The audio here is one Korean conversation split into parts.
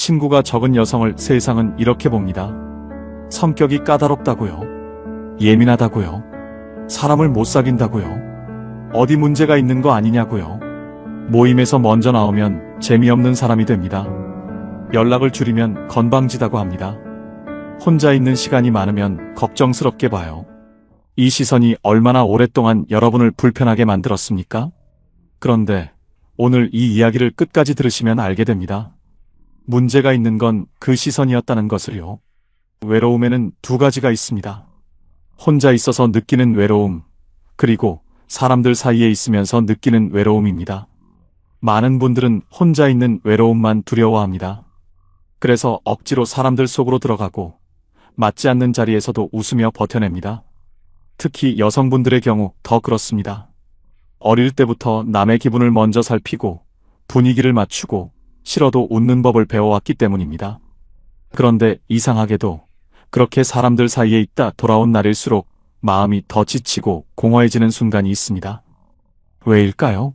친구가 적은 여성을 세상은 이렇게 봅니다. 성격이 까다롭다고요. 예민하다고요. 사람을 못 사귄다고요. 어디 문제가 있는 거 아니냐고요. 모임에서 먼저 나오면 재미없는 사람이 됩니다. 연락을 줄이면 건방지다고 합니다. 혼자 있는 시간이 많으면 걱정스럽게 봐요. 이 시선이 얼마나 오랫동안 여러분을 불편하게 만들었습니까? 그런데 오늘 이 이야기를 끝까지 들으시면 알게 됩니다. 문제가 있는 건 그 시선이었다는 것을요. 외로움에는 두 가지가 있습니다. 혼자 있어서 느끼는 외로움, 그리고 사람들 사이에 있으면서 느끼는 외로움입니다. 많은 분들은 혼자 있는 외로움만 두려워합니다. 그래서 억지로 사람들 속으로 들어가고 맞지 않는 자리에서도 웃으며 버텨냅니다. 특히 여성분들의 경우 더 그렇습니다. 어릴 때부터 남의 기분을 먼저 살피고 분위기를 맞추고 싫어도 웃는 법을 배워왔기 때문입니다. 그런데 이상하게도 그렇게 사람들 사이에 있다 돌아온 날일수록 마음이 더 지치고 공허해지는 순간이 있습니다. 왜일까요?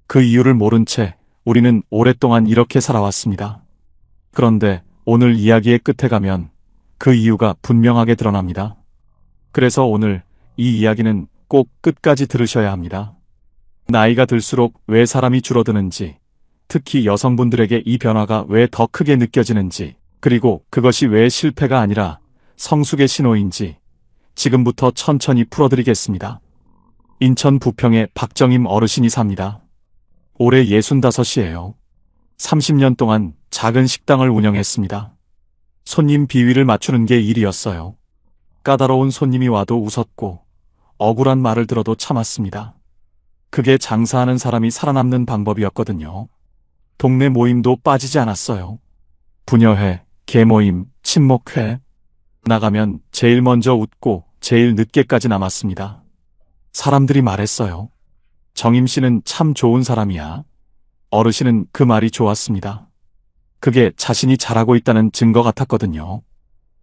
그 이유를 모른 채 우리는 오랫동안 이렇게 살아왔습니다. 그런데 오늘 이야기의 끝에 가면 그 이유가 분명하게 드러납니다. 그래서 오늘 이 이야기는 꼭 끝까지 들으셔야 합니다. 나이가 들수록 왜 사람이 줄어드는지, 특히 여성분들에게 이 변화가 왜 더 크게 느껴지는지, 그리고 그것이 왜 실패가 아니라 성숙의 신호인지 지금부터 천천히 풀어드리겠습니다. 인천 부평에 박정임 어르신이 삽니다. 올해 65이에요. 30년 동안 작은 식당을 운영했습니다. 손님 비위를 맞추는 게 일이었어요. 까다로운 손님이 와도 웃었고 억울한 말을 들어도 참았습니다. 그게 장사하는 사람이 살아남는 방법이었거든요. 동네 모임도 빠지지 않았어요. 부녀회, 개모임, 친목회. 나가면 제일 먼저 웃고 제일 늦게까지 남았습니다. 사람들이 말했어요. 정임 씨는 참 좋은 사람이야. 어르신은 그 말이 좋았습니다. 그게 자신이 잘하고 있다는 증거 같았거든요.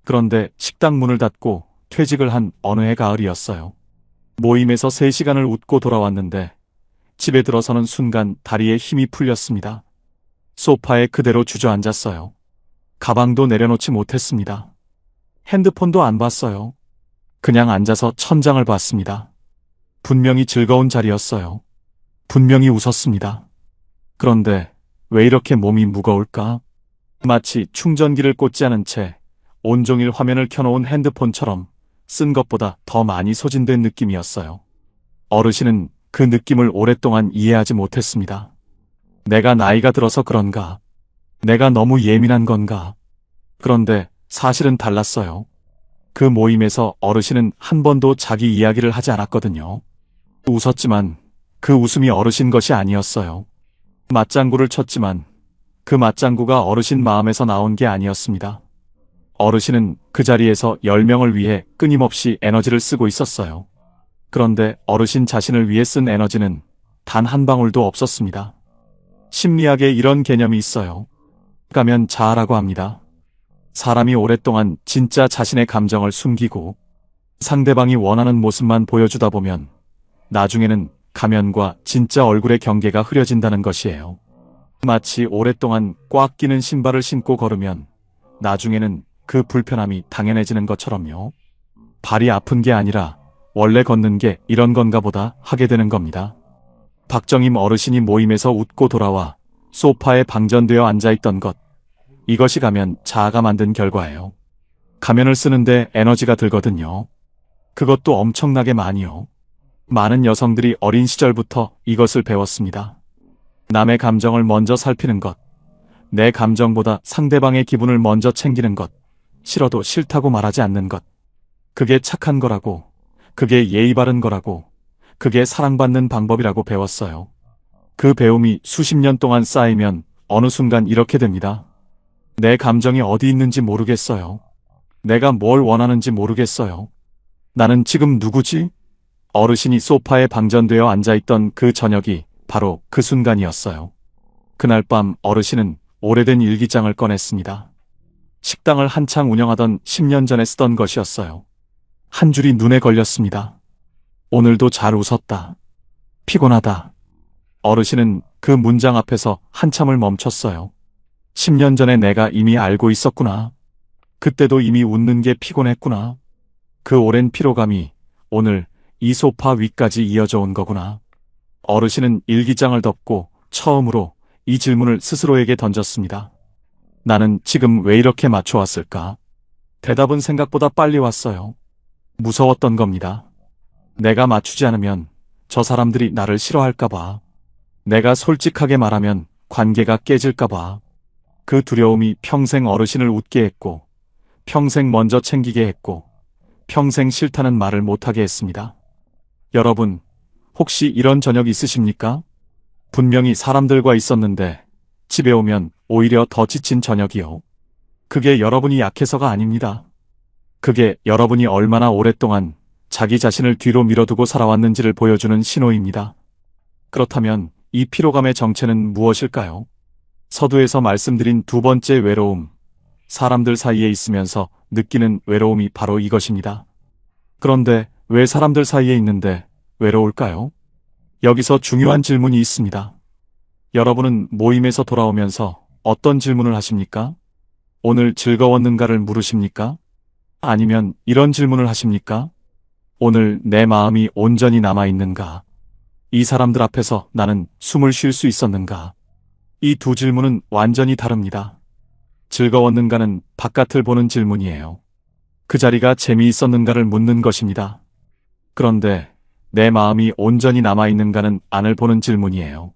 그런데 식당 문을 닫고 퇴직을 한 어느 해 가을이었어요. 모임에서 3시간을 웃고 돌아왔는데 집에 들어서는 순간 다리에 힘이 풀렸습니다. 소파에 그대로 주저앉았어요. 가방도 내려놓지 못했습니다. 핸드폰도 안 봤어요. 그냥 앉아서 천장을 봤습니다. 분명히 즐거운 자리였어요. 분명히 웃었습니다. 그런데 왜 이렇게 몸이 무거울까? 마치 충전기를 꽂지 않은 채 온종일 화면을 켜놓은 핸드폰처럼 쓴 것보다 더 많이 소진된 느낌이었어요. 어르신은 그 느낌을 오랫동안 이해하지 못했습니다. 내가 나이가 들어서 그런가? 내가 너무 예민한 건가? 그런데 사실은 달랐어요. 그 모임에서 어르신은 한 번도 자기 이야기를 하지 않았거든요. 웃었지만 그 웃음이 어르신 것이 아니었어요. 맞장구를 쳤지만 그 맞장구가 어르신 마음에서 나온 게 아니었습니다. 어르신은 그 자리에서 10명을 위해 끊임없이 에너지를 쓰고 있었어요. 그런데 어르신 자신을 위해 쓴 에너지는 단 한 방울도 없었습니다. 심리학에 이런 개념이 있어요. 가면 자아라고 합니다. 사람이 오랫동안 진짜 자신의 감정을 숨기고 상대방이 원하는 모습만 보여주다 보면 나중에는 가면과 진짜 얼굴의 경계가 흐려진다는 것이에요. 마치 오랫동안 꽉 끼는 신발을 신고 걸으면 나중에는 그 불편함이 당연해지는 것처럼요. 발이 아픈 게 아니라 원래 걷는 게 이런 건가 보다 하게 되는 겁니다. 박정임 어르신이 모임에서 웃고 돌아와 소파에 방전되어 앉아있던 것, 이것이 가면 자아가 만든 결과예요. 가면을 쓰는데 에너지가 들거든요. 그것도 엄청나게 많이요. 많은 여성들이 어린 시절부터 이것을 배웠습니다. 남의 감정을 먼저 살피는 것, 내 감정보다 상대방의 기분을 먼저 챙기는 것, 싫어도 싫다고 말하지 않는 것. 그게 착한 거라고, 그게 예의 바른 거라고, 그게 사랑받는 방법이라고 배웠어요. 그 배움이 수십 년 동안 쌓이면 어느 순간 이렇게 됩니다. 내 감정이 어디 있는지 모르겠어요. 내가 뭘 원하는지 모르겠어요. 나는 지금 누구지? 어르신이 소파에 방전되어 앉아있던 그 저녁이 바로 그 순간이었어요. 그날 밤 어르신은 오래된 일기장을 꺼냈습니다. 식당을 한창 운영하던 10년 전에 쓰던 것이었어요. 한 줄이 눈에 걸렸습니다. 오늘도 잘 웃었다. 피곤하다. 어르신은 그 문장 앞에서 한참을 멈췄어요. 10년 전에 내가 이미 알고 있었구나. 그때도 이미 웃는 게 피곤했구나. 그 오랜 피로감이 오늘 이 소파 위까지 이어져 온 거구나. 어르신은 일기장을 덮고 처음으로 이 질문을 스스로에게 던졌습니다. 나는 지금 왜 이렇게 맞춰왔을까? 대답은 생각보다 빨리 왔어요. 무서웠던 겁니다. 내가 맞추지 않으면 저 사람들이 나를 싫어할까봐. 내가 솔직하게 말하면 관계가 깨질까봐. 그 두려움이 평생 어르신을 웃게 했고, 평생 먼저 챙기게 했고, 평생 싫다는 말을 못하게 했습니다. 여러분, 혹시 이런 저녁 있으십니까? 분명히 사람들과 있었는데 집에 오면 오히려 더 지친 저녁이요. 그게 여러분이 약해서가 아닙니다. 그게 여러분이 얼마나 오랫동안 자기 자신을 뒤로 밀어두고 살아왔는지를 보여주는 신호입니다. 그렇다면 이 피로감의 정체는 무엇일까요? 서두에서 말씀드린 두 번째 외로움, 사람들 사이에 있으면서 느끼는 외로움이 바로 이것입니다. 그런데 왜 사람들 사이에 있는데 외로울까요? 여기서 중요한 질문이 있습니다. 여러분은 모임에서 돌아오면서 어떤 질문을 하십니까? 오늘 즐거웠는가를 물으십니까? 아니면 이런 질문을 하십니까? 오늘 내 마음이 온전히 남아있는가? 이 사람들 앞에서 나는 숨을 쉴 수 있었는가? 이 두 질문은 완전히 다릅니다. 즐거웠는가는 바깥을 보는 질문이에요. 그 자리가 재미있었는가를 묻는 것입니다. 그런데 내 마음이 온전히 남아있는가는 안을 보는 질문이에요.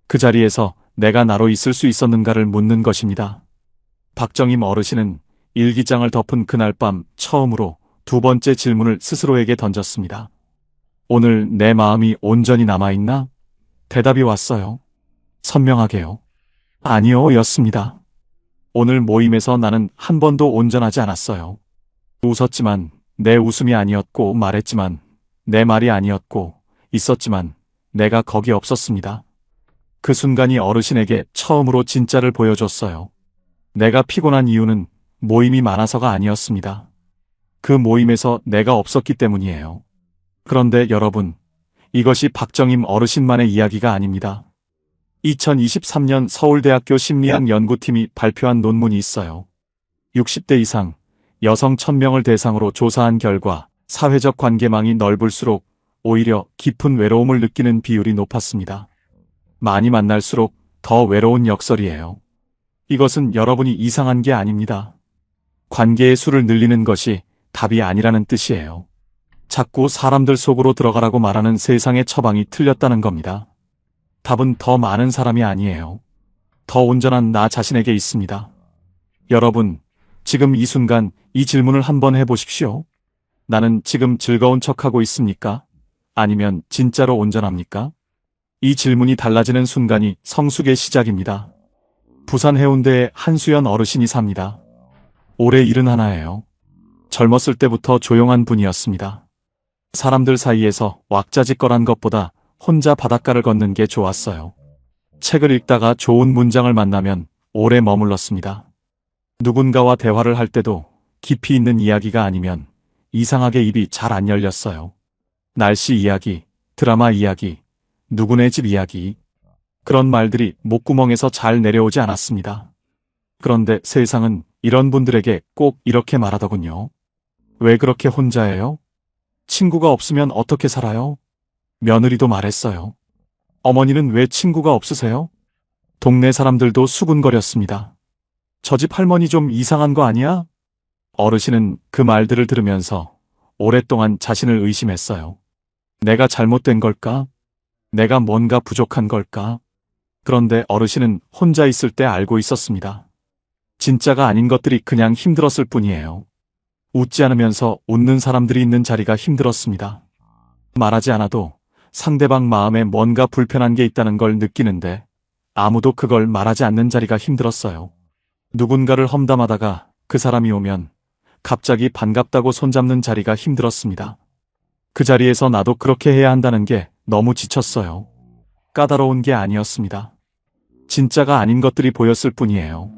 그 자리에서 내가 나로 있을 수 있었는가를 묻는 것입니다. 박정임 어르신은 일기장을 덮은 그날 밤 처음으로 두 번째 질문을 스스로에게 던졌습니다. 오늘 내 마음이 온전히 남아있나? 대답이 왔어요. 선명하게요. 아니요, 였습니다. 오늘 모임에서 나는 한 번도 온전하지 않았어요. 웃었지만 내 웃음이 아니었고, 말했지만 내 말이 아니었고, 있었지만 내가 거기 없었습니다. 그 순간이 어르신에게 처음으로 진짜를 보여줬어요. 내가 피곤한 이유는 모임이 많아서가 아니었습니다. 그 모임에서 내가 없었기 때문이에요. 그런데 여러분, 이것이 박정임 어르신만의 이야기가 아닙니다. 2023년 서울대학교 심리학 연구팀이 발표한 논문이 있어요. 60대 이상 여성 1000명을 대상으로 조사한 결과 사회적 관계망이 넓을수록 오히려 깊은 외로움을 느끼는 비율이 높았습니다. 많이 만날수록 더 외로운 역설이에요. 이것은 여러분이 이상한 게 아닙니다. 관계의 수를 늘리는 것이 답이 아니라는 뜻이에요. 자꾸 사람들 속으로 들어가라고 말하는 세상의 처방이 틀렸다는 겁니다. 답은 더 많은 사람이 아니에요. 더 온전한 나 자신에게 있습니다. 여러분, 지금 이 순간 이 질문을 한번 해보십시오. 나는 지금 즐거운 척하고 있습니까? 아니면 진짜로 온전합니까? 이 질문이 달라지는 순간이 성숙의 시작입니다. 부산 해운대에 한수연 어르신이 삽니다. 올해 71예요. 젊었을 때부터 조용한 분이었습니다. 사람들 사이에서 왁자지껄한 것보다 혼자 바닷가를 걷는 게 좋았어요. 책을 읽다가 좋은 문장을 만나면 오래 머물렀습니다. 누군가와 대화를 할 때도 깊이 있는 이야기가 아니면 이상하게 입이 잘 안 열렸어요. 날씨 이야기, 드라마 이야기, 누구네 집 이야기. 그런 말들이 목구멍에서 잘 내려오지 않았습니다. 그런데 세상은 이런 분들에게 꼭 이렇게 말하더군요. 왜 그렇게 혼자예요? 친구가 없으면 어떻게 살아요? 며느리도 말했어요. 어머니는 왜 친구가 없으세요? 동네 사람들도 수군거렸습니다. 저 집 할머니 좀 이상한 거 아니야? 어르신은 그 말들을 들으면서 오랫동안 자신을 의심했어요. 내가 잘못된 걸까? 내가 뭔가 부족한 걸까? 그런데 어르신은 혼자 있을 때 알고 있었습니다. 진짜가 아닌 것들이 그냥 힘들었을 뿐이에요. 웃지 않으면서 웃는 사람들이 있는 자리가 힘들었습니다. 말하지 않아도 상대방 마음에 뭔가 불편한 게 있다는 걸 느끼는데 아무도 그걸 말하지 않는 자리가 힘들었어요. 누군가를 험담하다가 그 사람이 오면 갑자기 반갑다고 손잡는 자리가 힘들었습니다. 그 자리에서 나도 그렇게 해야 한다는 게 너무 지쳤어요. 까다로운 게 아니었습니다. 진짜가 아닌 것들이 보였을 뿐이에요.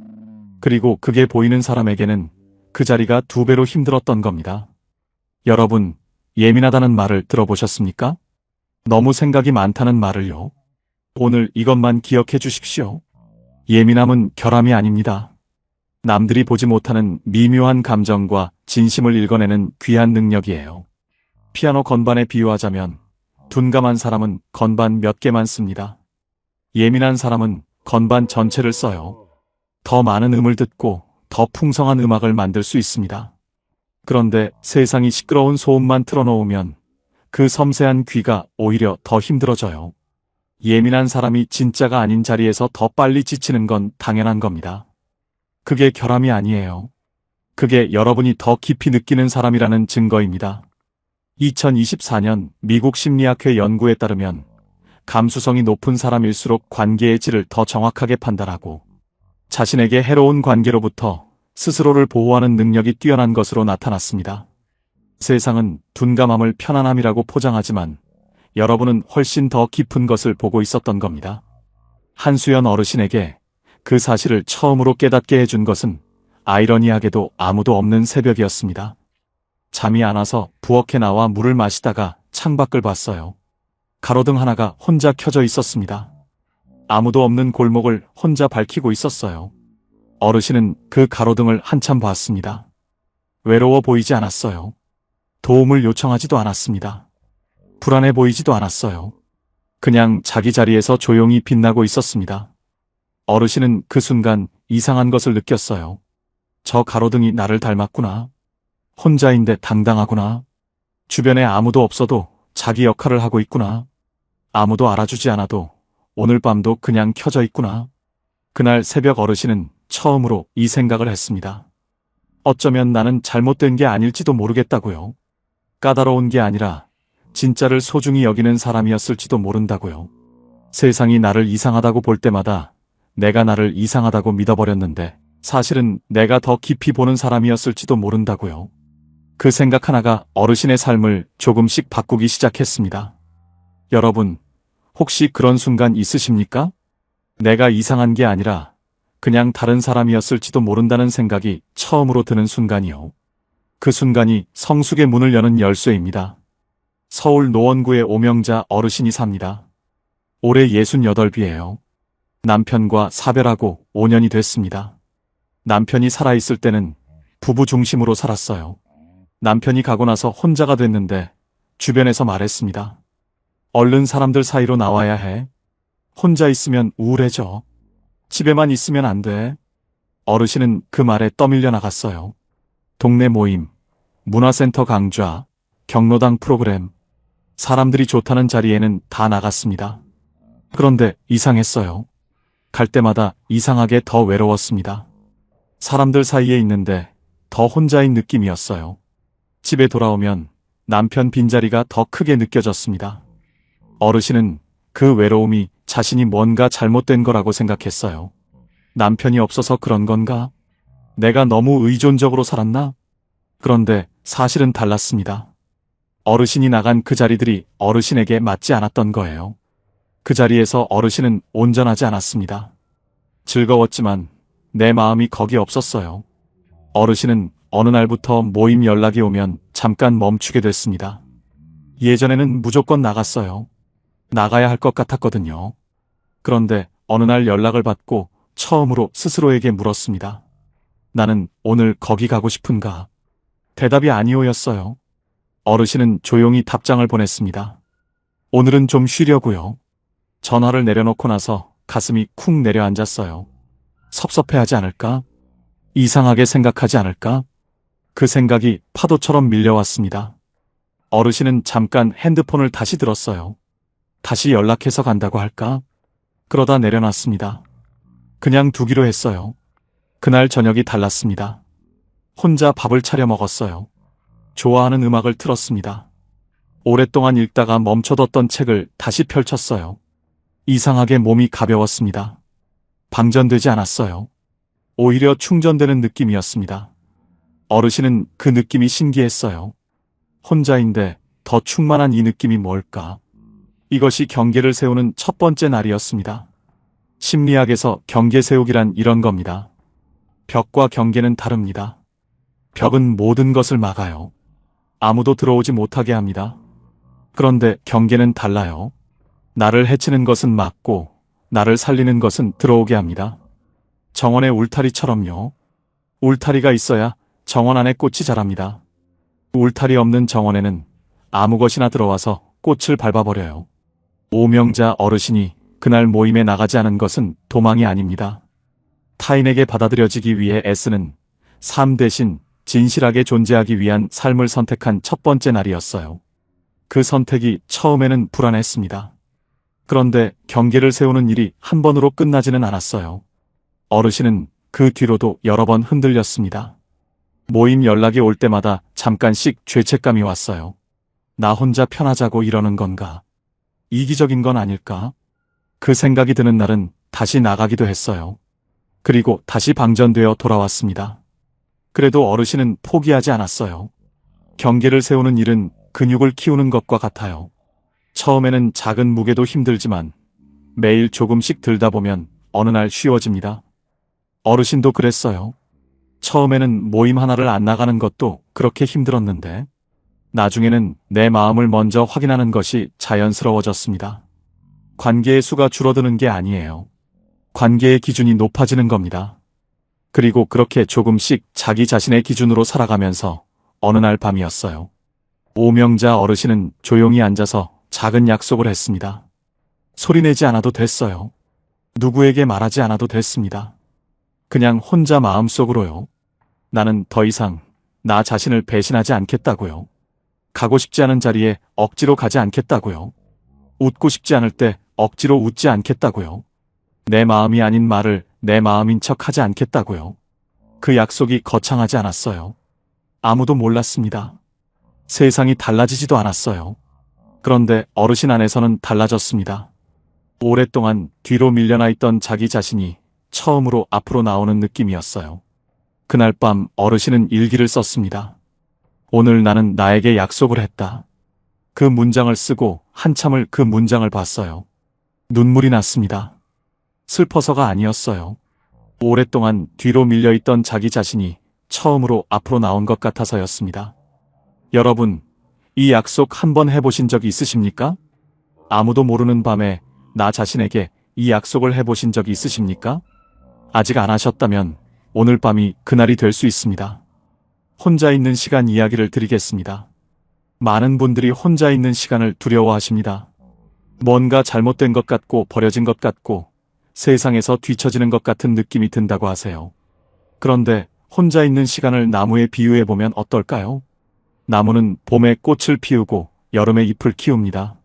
그리고 그게 보이는 사람에게는 그 자리가 2배로 힘들었던 겁니다. 여러분, 예민하다는 말을 들어보셨습니까? 너무 생각이 많다는 말을요. 오늘 이것만 기억해 주십시오. 예민함은 결함이 아닙니다. 남들이 보지 못하는 미묘한 감정과 진심을 읽어내는 귀한 능력이에요. 피아노 건반에 비유하자면 둔감한 사람은 건반 몇 개만 씁니다. 예민한 사람은 건반 전체를 써요. 더 많은 음을 듣고 더 풍성한 음악을 만들 수 있습니다. 그런데 세상이 시끄러운 소음만 틀어놓으면 그 섬세한 귀가 오히려 더 힘들어져요. 예민한 사람이 진짜가 아닌 자리에서 더 빨리 지치는 건 당연한 겁니다. 그게 결함이 아니에요. 그게 여러분이 더 깊이 느끼는 사람이라는 증거입니다. 2024년 미국 심리학회 연구에 따르면 감수성이 높은 사람일수록 관계의 질을 더 정확하게 판단하고 자신에게 해로운 관계로부터 스스로를 보호하는 능력이 뛰어난 것으로 나타났습니다. 세상은 둔감함을 편안함이라고 포장하지만 여러분은 훨씬 더 깊은 것을 보고 있었던 겁니다. 한수연 어르신에게 그 사실을 처음으로 깨닫게 해준 것은 아이러니하게도 아무도 없는 새벽이었습니다. 잠이 안 와서 부엌에 나와 물을 마시다가 창밖을 봤어요. 가로등 하나가 혼자 켜져 있었습니다. 아무도 없는 골목을 혼자 밝히고 있었어요. 어르신은 그 가로등을 한참 봤습니다. 외로워 보이지 않았어요. 도움을 요청하지도 않았습니다. 불안해 보이지도 않았어요. 그냥 자기 자리에서 조용히 빛나고 있었습니다. 어르신은 그 순간 이상한 것을 느꼈어요. 저 가로등이 나를 닮았구나. 혼자인데 당당하구나. 주변에 아무도 없어도 자기 역할을 하고 있구나. 아무도 알아주지 않아도 오늘 밤도 그냥 켜져 있구나. 그날 새벽 어르신은 처음으로 이 생각을 했습니다. 어쩌면 나는 잘못된 게 아닐지도 모르겠다고요. 까다로운 게 아니라 진짜를 소중히 여기는 사람이었을지도 모른다고요. 세상이 나를 이상하다고 볼 때마다 내가 나를 이상하다고 믿어버렸는데 사실은 내가 더 깊이 보는 사람이었을지도 모른다고요. 그 생각 하나가 어르신의 삶을 조금씩 바꾸기 시작했습니다. 여러분, 혹시 그런 순간 있으십니까? 내가 이상한 게 아니라 그냥 다른 사람이었을지도 모른다는 생각이 처음으로 드는 순간이요. 그 순간이 성숙의 문을 여는 열쇠입니다. 서울 노원구의 오명자 어르신이 삽니다. 올해 68이에요. 남편과 사별하고 5년이 됐습니다. 남편이 살아있을 때는 부부 중심으로 살았어요. 남편이 가고 나서 혼자가 됐는데 주변에서 말했습니다. 얼른 사람들 사이로 나와야 해. 혼자 있으면 우울해져. 집에만 있으면 안 돼. 어르신은 그 말에 떠밀려 나갔어요. 동네 모임, 문화센터 강좌, 경로당 프로그램. 사람들이 좋다는 자리에는 다 나갔습니다. 그런데 이상했어요. 갈 때마다 이상하게 더 외로웠습니다. 사람들 사이에 있는데 더 혼자인 느낌이었어요. 집에 돌아오면 남편 빈자리가 더 크게 느껴졌습니다. 어르신은 그 외로움이 자신이 뭔가 잘못된 거라고 생각했어요. 남편이 없어서 그런 건가? 내가 너무 의존적으로 살았나? 그런데 사실은 달랐습니다. 어르신이 나간 그 자리들이 어르신에게 맞지 않았던 거예요. 그 자리에서 어르신은 온전하지 않았습니다. 즐거웠지만 내 마음이 거기 없었어요. 어르신은 어느 날부터 모임 연락이 오면 잠깐 멈추게 됐습니다. 예전에는 무조건 나갔어요. 나가야 할 것 같았거든요. 그런데 어느 날 연락을 받고 처음으로 스스로에게 물었습니다. 나는 오늘 거기 가고 싶은가? 대답이 아니오였어요. 어르신은 조용히 답장을 보냈습니다. 오늘은 좀 쉬려고요. 전화를 내려놓고 나서 가슴이 쿵 내려앉았어요. 섭섭해하지 않을까? 이상하게 생각하지 않을까? 그 생각이 파도처럼 밀려왔습니다. 어르신은 잠깐 핸드폰을 다시 들었어요. 다시 연락해서 간다고 할까? 그러다 내려놨습니다. 그냥 두기로 했어요. 그날 저녁이 달랐습니다. 혼자 밥을 차려 먹었어요. 좋아하는 음악을 틀었습니다. 오랫동안 읽다가 멈춰뒀던 책을 다시 펼쳤어요. 이상하게 몸이 가벼웠습니다. 방전되지 않았어요. 오히려 충전되는 느낌이었습니다. 어르신은 그 느낌이 신기했어요. 혼자인데 더 충만한 이 느낌이 뭘까? 이것이 경계를 세우는 첫 번째 날이었습니다. 심리학에서 경계 세우기란 이런 겁니다. 벽과 경계는 다릅니다. 벽은 모든 것을 막아요. 아무도 들어오지 못하게 합니다. 그런데 경계는 달라요. 나를 해치는 것은 막고 나를 살리는 것은 들어오게 합니다. 정원의 울타리처럼요. 울타리가 있어야 정원 안에 꽃이 자랍니다. 울타리 없는 정원에는 아무 것이나 들어와서 꽃을 밟아버려요. 오명자 어르신이 그날 모임에 나가지 않은 것은 도망이 아닙니다. 타인에게 받아들여지기 위해 애쓰는 삶 대신 진실하게 존재하기 위한 삶을 선택한 첫 번째 날이었어요. 그 선택이 처음에는 불안했습니다. 그런데 경계를 세우는 일이 한 번으로 끝나지는 않았어요. 어르신은 그 뒤로도 여러 번 흔들렸습니다. 모임 연락이 올 때마다 잠깐씩 죄책감이 왔어요. 나 혼자 편하자고 이러는 건가? 이기적인 건 아닐까? 그 생각이 드는 날은 다시 나가기도 했어요. 그리고 다시 방전되어 돌아왔습니다. 그래도 어르신은 포기하지 않았어요. 경계를 세우는 일은 근육을 키우는 것과 같아요. 처음에는 작은 무게도 힘들지만 매일 조금씩 들다 보면 어느 날 쉬워집니다. 어르신도 그랬어요. 처음에는 모임 하나를 안 나가는 것도 그렇게 힘들었는데 나중에는 내 마음을 먼저 확인하는 것이 자연스러워졌습니다. 관계의 수가 줄어드는 게 아니에요. 관계의 기준이 높아지는 겁니다. 그리고 그렇게 조금씩 자기 자신의 기준으로 살아가면서 어느 날 밤이었어요. 오명자 어르신은 조용히 앉아서 작은 약속을 했습니다. 소리내지 않아도 됐어요. 누구에게 말하지 않아도 됐습니다. 그냥 혼자 마음속으로요. 나는 더 이상 나 자신을 배신하지 않겠다고요. 가고 싶지 않은 자리에 억지로 가지 않겠다고요. 웃고 싶지 않을 때 억지로 웃지 않겠다고요. 내 마음이 아닌 말을 내 마음인 척 하지 않겠다고요. 그 약속이 거창하지 않았어요. 아무도 몰랐습니다. 세상이 달라지지도 않았어요. 그런데 어르신 안에서는 달라졌습니다. 오랫동안 뒤로 밀려나 있던 자기 자신이 처음으로 앞으로 나오는 느낌이었어요. 그날 밤 어르신은 일기를 썼습니다. 오늘 나는 나에게 약속을 했다. 그 문장을 쓰고 한참을 그 문장을 봤어요. 눈물이 났습니다. 슬퍼서가 아니었어요. 오랫동안 뒤로 밀려있던 자기 자신이 처음으로 앞으로 나온 것 같아서였습니다. 여러분, 이 약속 한번 해보신 적이 있으십니까? 아무도 모르는 밤에 나 자신에게 이 약속을 해보신 적이 있으십니까? 아직 안 하셨다면 오늘 밤이 그날이 될 수 있습니다. 혼자 있는 시간 이야기를 드리겠습니다. 많은 분들이 혼자 있는 시간을 두려워하십니다. 뭔가 잘못된 것 같고 버려진 것 같고 세상에서 뒤처지는 것 같은 느낌이 든다고 하세요. 그런데 혼자 있는 시간을 나무에 비유해보면 어떨까요? 나무는 봄에 꽃을 피우고 여름에 잎을 키웁니다.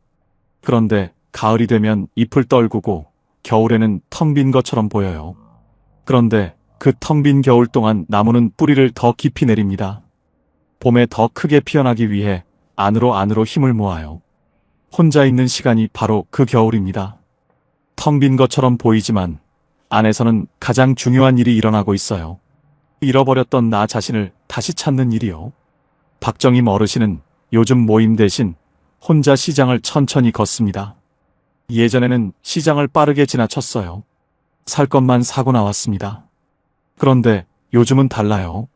그런데 가을이 되면 잎을 떨구고 겨울에는 텅 빈 것처럼 보여요. 그런데 그 텅 빈 겨울 동안 나무는 뿌리를 더 깊이 내립니다. 봄에 더 크게 피어나기 위해 안으로 힘을 모아요. 혼자 있는 시간이 바로 그 겨울입니다. 텅 빈 것처럼 보이지만 안에서는 가장 중요한 일이 일어나고 있어요. 잃어버렸던 나 자신을 다시 찾는 일이요. 박정임 어르신은 요즘 모임 대신 혼자 시장을 천천히 걷습니다. 예전에는 시장을 빠르게 지나쳤어요. 살 것만 사고 나왔습니다. 그런데 요즘은 달라요.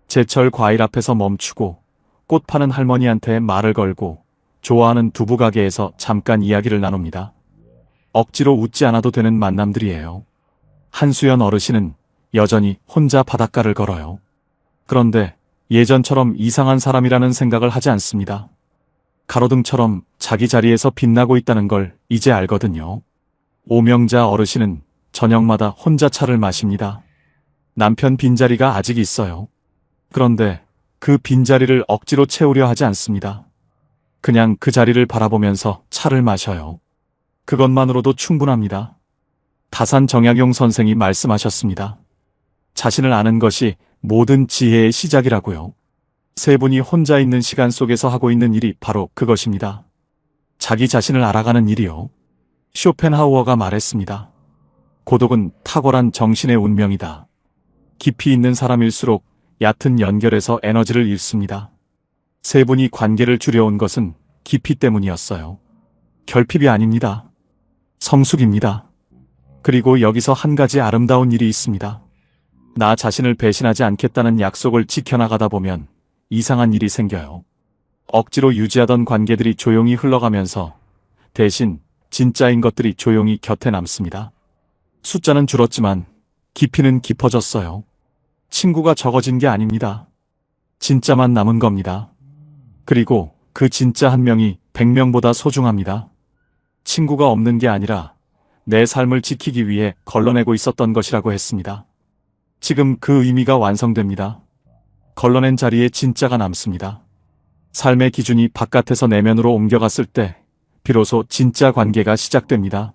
제철 과일 앞에서 멈추고 꽃 파는 할머니한테 말을 걸고 좋아하는 두부 가게에서 잠깐 이야기를 나눕니다. 억지로 웃지 않아도 되는 만남들이에요. 한수연 어르신은 여전히 혼자 바닷가를 걸어요. 그런데 예전처럼 이상한 사람이라는 생각을 하지 않습니다. 가로등처럼 자기 자리에서 빛나고 있다는 걸 이제 알거든요. 오명자 어르신은 저녁마다 혼자 차를 마십니다. 남편 빈자리가 아직 있어요. 그런데 그 빈자리를 억지로 채우려 하지 않습니다. 그냥 그 자리를 바라보면서 차를 마셔요. 그것만으로도 충분합니다. 다산 정약용 선생이 말씀하셨습니다. 자신을 아는 것이 모든 지혜의 시작이라고요. 세 분이 혼자 있는 시간 속에서 하고 있는 일이 바로 그것입니다. 자기 자신을 알아가는 일이요. 쇼펜하우어가 말했습니다. 고독은 탁월한 정신의 운명이다. 깊이 있는 사람일수록 얕은 연결에서 에너지를 잃습니다. 세 분이 관계를 줄여온 것은 깊이 때문이었어요. 결핍이 아닙니다. 성숙입니다. 그리고 여기서 한 가지 아름다운 일이 있습니다. 나 자신을 배신하지 않겠다는 약속을 지켜나가다 보면 이상한 일이 생겨요. 억지로 유지하던 관계들이 조용히 흘러가면서 대신 진짜인 것들이 조용히 곁에 남습니다. 숫자는 줄었지만 깊이는 깊어졌어요. 친구가 적어진 게 아닙니다. 진짜만 남은 겁니다. 그리고 그 진짜 한 명이 100명보다 소중합니다. 친구가 없는 게 아니라 내 삶을 지키기 위해 걸러내고 있었던 것이라고 했습니다. 지금 그 의미가 완성됩니다. 걸러낸 자리에 진짜가 남습니다. 삶의 기준이 바깥에서 내면으로 옮겨갔을 때 비로소 진짜 관계가 시작됩니다.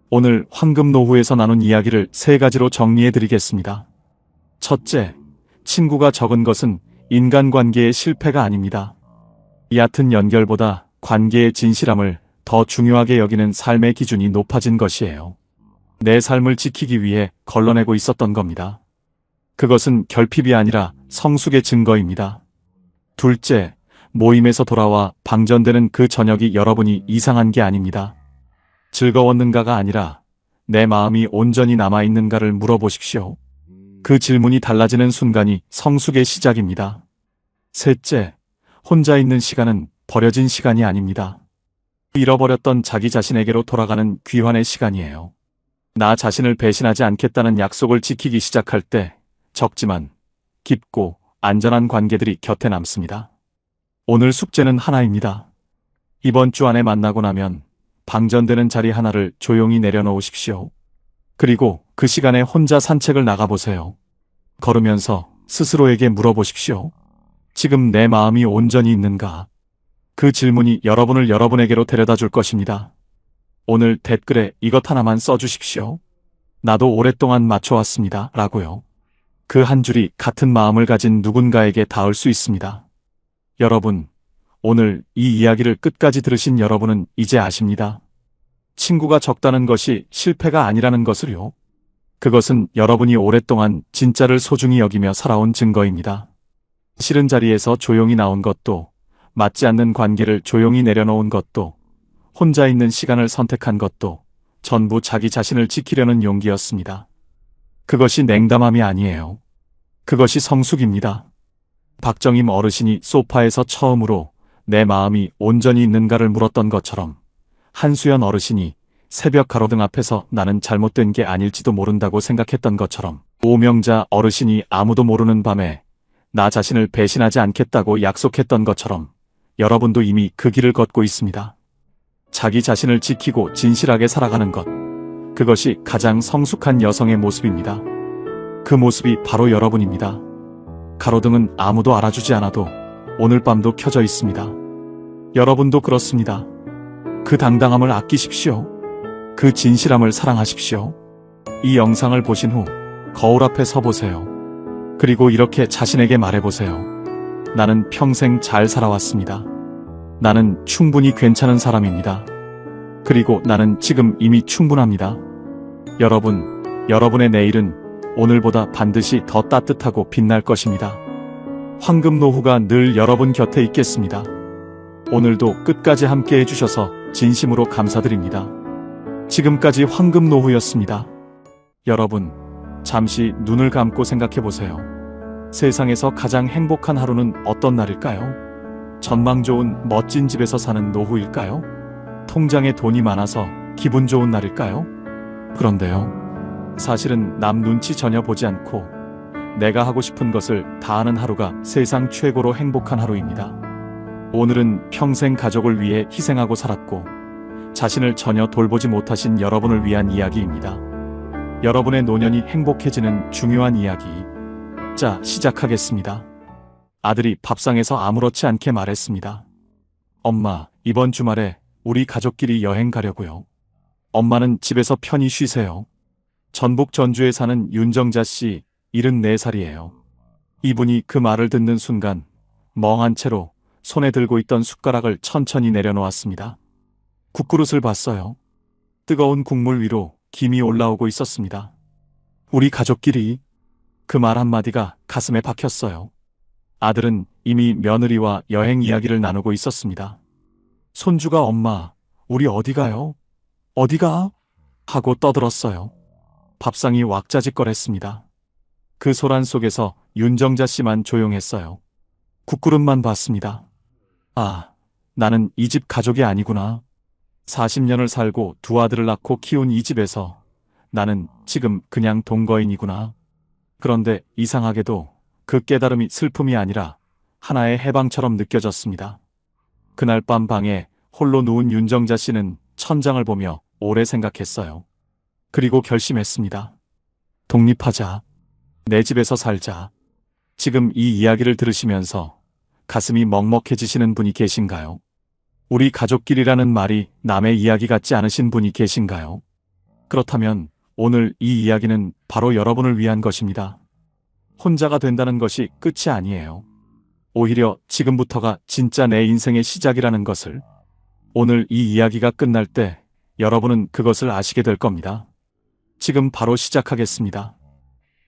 오늘 황금노후에서 나눈 이야기를 3가지로 정리해드리겠습니다. 첫째, 친구가 적은 것은 인간관계의 실패가 아닙니다. 얕은 연결보다 관계의 진실함을 더 중요하게 여기는 삶의 기준이 높아진 것이에요. 내 삶을 지키기 위해 걸러내고 있었던 겁니다. 그것은 결핍이 아니라 성숙의 증거입니다. 둘째, 모임에서 돌아와 방전되는 그 저녁이 여러분이 이상한 게 아닙니다. 즐거웠는가가 아니라 내 마음이 온전히 남아있는가를 물어보십시오. 그 질문이 달라지는 순간이 성숙의 시작입니다. 셋째, 혼자 있는 시간은 버려진 시간이 아닙니다. 잃어버렸던 자기 자신에게로 돌아가는 귀환의 시간이에요. 나 자신을 배신하지 않겠다는 약속을 지키기 시작할 때 적지만 깊고 안전한 관계들이 곁에 남습니다. 오늘 숙제는 하나입니다. 이번 주 안에 만나고 나면 방전되는 자리 하나를 조용히 내려놓으십시오. 그리고 그 시간에 혼자 산책을 나가보세요. 걸으면서 스스로에게 물어보십시오. 지금 내 마음이 온전히 있는가? 그 질문이 여러분을 여러분에게로 데려다 줄 것입니다. 오늘 댓글에 이것 하나만 써주십시오. 나도 오랫동안 맞춰왔습니다. 라고요. 그 한 줄이 같은 마음을 가진 누군가에게 닿을 수 있습니다. 여러분, 오늘 이 이야기를 끝까지 들으신 여러분은 이제 아십니다. 친구가 적다는 것이 실패가 아니라는 것을요. 그것은 여러분이 오랫동안 진짜를 소중히 여기며 살아온 증거입니다. 싫은 자리에서 조용히 나온 것도, 맞지 않는 관계를 조용히 내려놓은 것도, 혼자 있는 시간을 선택한 것도 전부 자기 자신을 지키려는 용기였습니다. 그것이 냉담함이 아니에요. 그것이 성숙입니다. 박정임 어르신이 소파에서 처음으로 내 마음이 온전히 있는가를 물었던 것처럼 한수연 어르신이 새벽 가로등 앞에서 나는 잘못된 게 아닐지도 모른다고 생각했던 것처럼 오명자 어르신이 아무도 모르는 밤에 나 자신을 배신하지 않겠다고 약속했던 것처럼 여러분도 이미 그 길을 걷고 있습니다. 자기 자신을 지키고 진실하게 살아가는 것, 그것이 가장 성숙한 여성의 모습입니다. 그 모습이 바로 여러분입니다. 가로등은 아무도 알아주지 않아도 오늘 밤도 켜져 있습니다. 여러분도 그렇습니다. 그 당당함을 아끼십시오. 그 진실함을 사랑하십시오. 이 영상을 보신 후 거울 앞에 서보세요. 그리고 이렇게 자신에게 말해보세요. 나는 평생 잘 살아왔습니다. 나는 충분히 괜찮은 사람입니다. 그리고 나는 지금 이미 충분합니다. 여러분, 여러분의 내일은 오늘보다 반드시 더 따뜻하고 빛날 것입니다. 황금노후가 늘 여러분 곁에 있겠습니다. 오늘도 끝까지 함께 해주셔서 진심으로 감사드립니다. 지금까지 황금노후였습니다. 여러분, 잠시 눈을 감고 생각해보세요. 세상에서 가장 행복한 하루는 어떤 날일까요? 전망 좋은 멋진 집에서 사는 노후일까요? 통장에 돈이 많아서 기분 좋은 날일까요? 그런데요. 사실은 남 눈치 전혀 보지 않고 내가 하고 싶은 것을 다 하는 하루가 세상 최고로 행복한 하루입니다. 오늘은 평생 가족을 위해 희생하고 살았고 자신을 전혀 돌보지 못하신 여러분을 위한 이야기입니다. 여러분의 노년이 행복해지는 중요한 이야기. 자, 시작하겠습니다. 아들이 밥상에서 아무렇지 않게 말했습니다. 엄마, 이번 주말에 우리 가족끼리 여행 가려고요. 엄마는 집에서 편히 쉬세요. 전북 전주에 사는 윤정자 씨, 74살이에요. 이분이 그 말을 듣는 순간 멍한 채로 손에 들고 있던 숟가락을 천천히 내려놓았습니다. 국그릇을 봤어요. 뜨거운 국물 위로 김이 올라오고 있었습니다. 우리 가족끼리, 그 말 한마디가 가슴에 박혔어요. 아들은 이미 며느리와 여행 이야기를 나누고 있었습니다. 손주가 엄마, 우리 어디 가요? 어디가? 하고 떠들었어요. 밥상이 왁자지껄했습니다. 그 소란 속에서 윤정자 씨만 조용했어요. 국그릇만 봤습니다. 아, 나는 이 집 가족이 아니구나. 40년을 살고 두 아들을 낳고 키운 이 집에서 나는 지금 그냥 동거인이구나. 그런데 이상하게도 그 깨달음이 슬픔이 아니라 하나의 해방처럼 느껴졌습니다. 그날 밤 방에 홀로 누운 윤정자 씨는 천장을 보며 오래 생각했어요. 그리고 결심했습니다. 독립하자. 내 집에서 살자. 지금 이 이야기를 들으시면서 가슴이 먹먹해지시는 분이 계신가요? 우리 가족끼리라는 말이 남의 이야기 같지 않으신 분이 계신가요? 그렇다면 오늘 이 이야기는 바로 여러분을 위한 것입니다. 혼자가 된다는 것이 끝이 아니에요. 오히려 지금부터가 진짜 내 인생의 시작이라는 것을, 오늘 이 이야기가 끝날 때 여러분은 그것을 아시게 될 겁니다. 지금 바로 시작하겠습니다.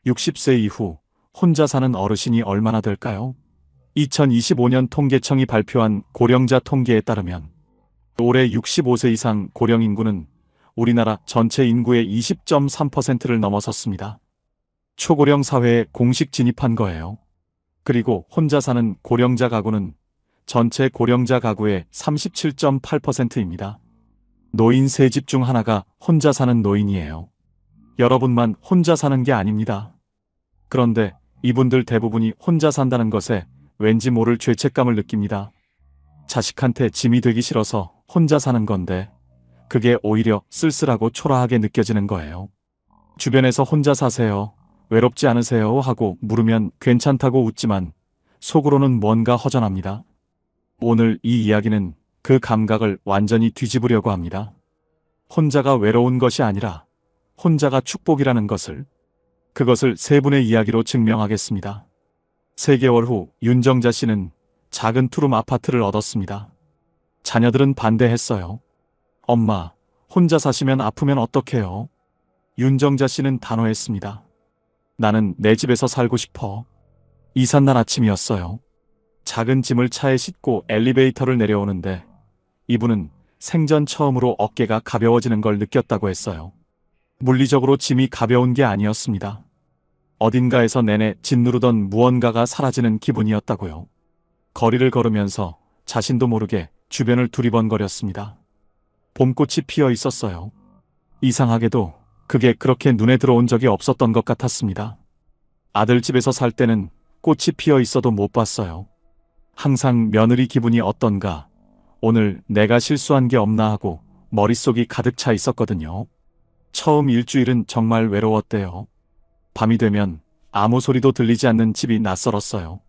60세 이후 혼자 사는 어르신이 얼마나 될까요? 2025년 통계청이 발표한 고령자 통계에 따르면 올해 65세 이상 고령 인구는 우리나라 전체 인구의 20.3%를 넘어섰습니다. 초고령 사회에 공식 진입한 거예요. 그리고 혼자 사는 고령자 가구는 전체 고령자 가구의 37.8%입니다. 노인 3집 중 하나가 혼자 사는 노인이에요. 여러분만 혼자 사는 게 아닙니다. 그런데 이분들 대부분이 혼자 산다는 것에 왠지 모를 죄책감을 느낍니다. 자식한테 짐이 되기 싫어서 혼자 사는 건데 그게 오히려 쓸쓸하고 초라하게 느껴지는 거예요. 주변에서 혼자 사세요, 외롭지 않으세요 하고 물으면 괜찮다고 웃지만 속으로는 뭔가 허전합니다. 오늘 이 이야기는 그 감각을 완전히 뒤집으려고 합니다. 혼자가 외로운 것이 아니라 혼자가 축복이라는 것을, 그것을 세 분의 이야기로 증명하겠습니다. 3개월 후 윤정자 씨는 작은 투룸 아파트를 얻었습니다. 자녀들은 반대했어요. 엄마, 혼자 사시면 아프면 어떡해요? 윤정자 씨는 단호했습니다. 나는 내 집에서 살고 싶어. 이삿날 아침이었어요. 작은 짐을 차에 싣고 엘리베이터를 내려오는데 이분은 생전 처음으로 어깨가 가벼워지는 걸 느꼈다고 했어요. 물리적으로 짐이 가벼운 게 아니었습니다. 어딘가에서 내내 짓누르던 무언가가 사라지는 기분이었다고요. 거리를 걸으면서 자신도 모르게 주변을 두리번거렸습니다. 봄꽃이 피어 있었어요. 이상하게도 그게 그렇게 눈에 들어온 적이 없었던 것 같았습니다. 아들 집에서 살 때는 꽃이 피어 있어도 못 봤어요. 항상 며느리 기분이 어떤가, 오늘 내가 실수한 게 없나 하고 머릿속이 가득 차 있었거든요. 처음 일주일은 정말 외로웠대요. 밤이 되면 아무 소리도 들리지 않는 집이 낯설었어요.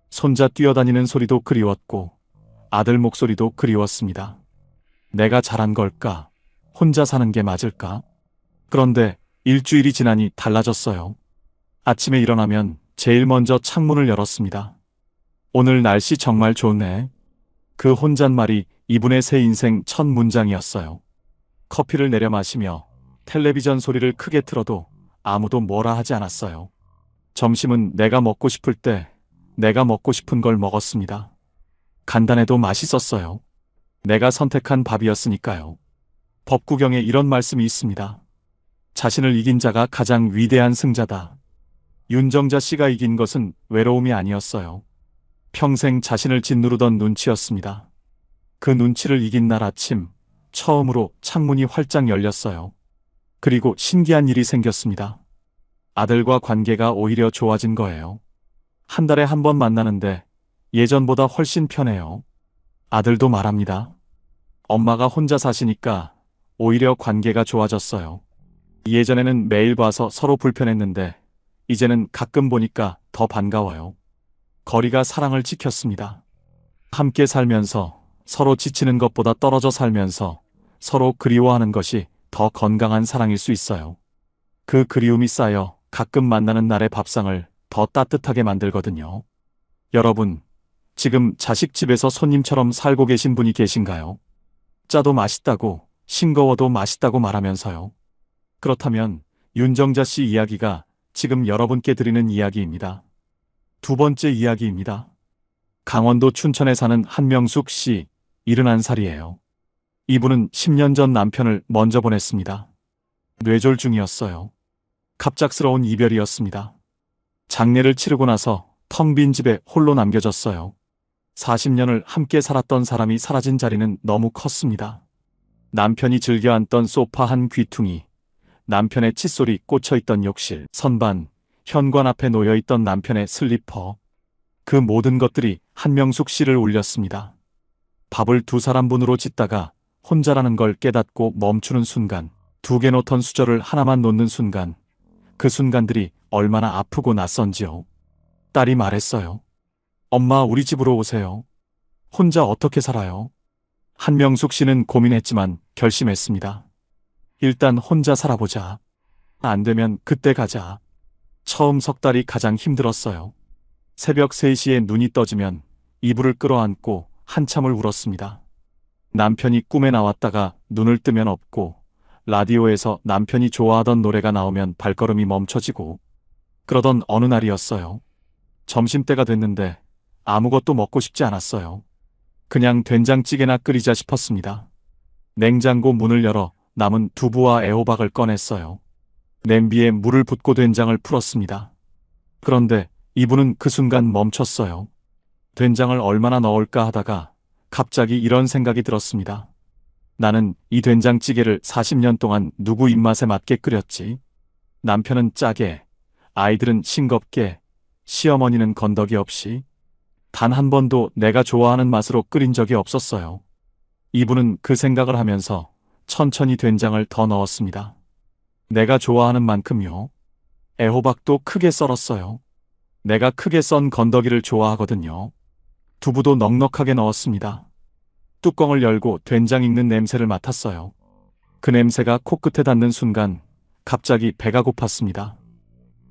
손자 뛰어다니는 소리도 그리웠고 아들 목소리도 그리웠습니다. 내가 잘한 걸까? 혼자 사는 게 맞을까? 그런데 일주일이 지나니 달라졌어요. 아침에 일어나면 제일 먼저 창문을 열었습니다. 오늘 날씨 정말 좋네. 그 혼잣말이 이분의 새 인생 첫 문장이었어요. 커피를 내려 마시며 텔레비전 소리를 크게 틀어도 아무도 뭐라 하지 않았어요. 점심은 내가 먹고 싶을 때 내가 먹고 싶은 걸 먹었습니다. 간단해도 맛있었어요. 내가 선택한 밥이었으니까요. 법구경에 이런 말씀이 있습니다. 자신을 이긴 자가 가장 위대한 승자다. 윤정자 씨가 이긴 것은 외로움이 아니었어요. 평생 자신을 짓누르던 눈치였습니다. 그 눈치를 이긴 날 아침, 처음으로 창문이 활짝 열렸어요. 그리고 신기한 일이 생겼습니다. 아들과 관계가 오히려 좋아진 거예요. 한 달에 한 번 만나는데 예전보다 훨씬 편해요. 아들도 말합니다. 엄마가 혼자 사시니까 오히려 관계가 좋아졌어요. 예전에는 매일 봐서 서로 불편했는데 이제는 가끔 보니까 더 반가워요. 거리가 사랑을 지켰습니다. 함께 살면서 서로 지치는 것보다 떨어져 살면서 서로 그리워하는 것이 더 건강한 사랑일 수 있어요. 그 그리움이 쌓여 가끔 만나는 날의 밥상을 더 따뜻하게 만들거든요. 여러분, 지금 자식 집에서 손님처럼 살고 계신 분이 계신가요? 짜도 맛있다고, 싱거워도 맛있다고 말하면서요. 그렇다면 윤정자 씨 이야기가 지금 여러분께 드리는 이야기입니다. 두 번째 이야기입니다. 강원도 춘천에 사는 한명숙 씨, 71살이에요. 이분은 10년 전 남편을 먼저 보냈습니다. 뇌졸 중이었어요. 갑작스러운 이별이었습니다. 장례를 치르고 나서 텅 빈 집에 홀로 남겨졌어요. 40년을 함께 살았던 사람이 사라진 자리는 너무 컸습니다. 남편이 즐겨 앉던 소파 한 귀퉁이, 남편의 칫솔이 꽂혀있던 욕실, 선반, 현관 앞에 놓여있던 남편의 슬리퍼. 그 모든 것들이 한명숙 씨를 울렸습니다. 밥을 두 사람분으로 짓다가 혼자라는 걸 깨닫고 멈추는 순간, 두 개 놓던 수저를 하나만 놓는 순간, 그 순간들이 얼마나 아프고 낯선지요. 딸이 말했어요. 엄마, 우리 집으로 오세요. 혼자 어떻게 살아요? 한명숙 씨는 고민했지만 결심했습니다. 일단 혼자 살아보자. 안 되면 그때 가자. 처음 석 달이 가장 힘들었어요. 새벽 3시에 눈이 떠지면 이불을 끌어안고 한참을 울었습니다. 남편이 꿈에 나왔다가 눈을 뜨면 없고, 라디오에서 남편이 좋아하던 노래가 나오면 발걸음이 멈춰지고, 그러던 어느 날이었어요. 점심때가 됐는데 아무것도 먹고 싶지 않았어요. 그냥 된장찌개나 끓이자 싶었습니다. 냉장고 문을 열어 남은 두부와 애호박을 꺼냈어요. 냄비에 물을 붓고 된장을 풀었습니다. 그런데 이불은 그 순간 멈췄어요. 된장을 얼마나 넣을까 하다가 갑자기 이런 생각이 들었습니다. 나는 이 된장찌개를 40년 동안 누구 입맛에 맞게 끓였지? 남편은 짜게, 아이들은 싱겁게, 시어머니는 건더기 없이 단 한 번도 내가 좋아하는 맛으로 끓인 적이 없었어요. 이분은 그 생각을 하면서 천천히 된장을 더 넣었습니다. 내가 좋아하는 만큼요. 애호박도 크게 썰었어요. 내가 크게 썬 건더기를 좋아하거든요. 두부도 넉넉하게 넣었습니다. 뚜껑을 열고 된장 익는 냄새를 맡았어요. 그 냄새가 코끝에 닿는 순간 갑자기 배가 고팠습니다.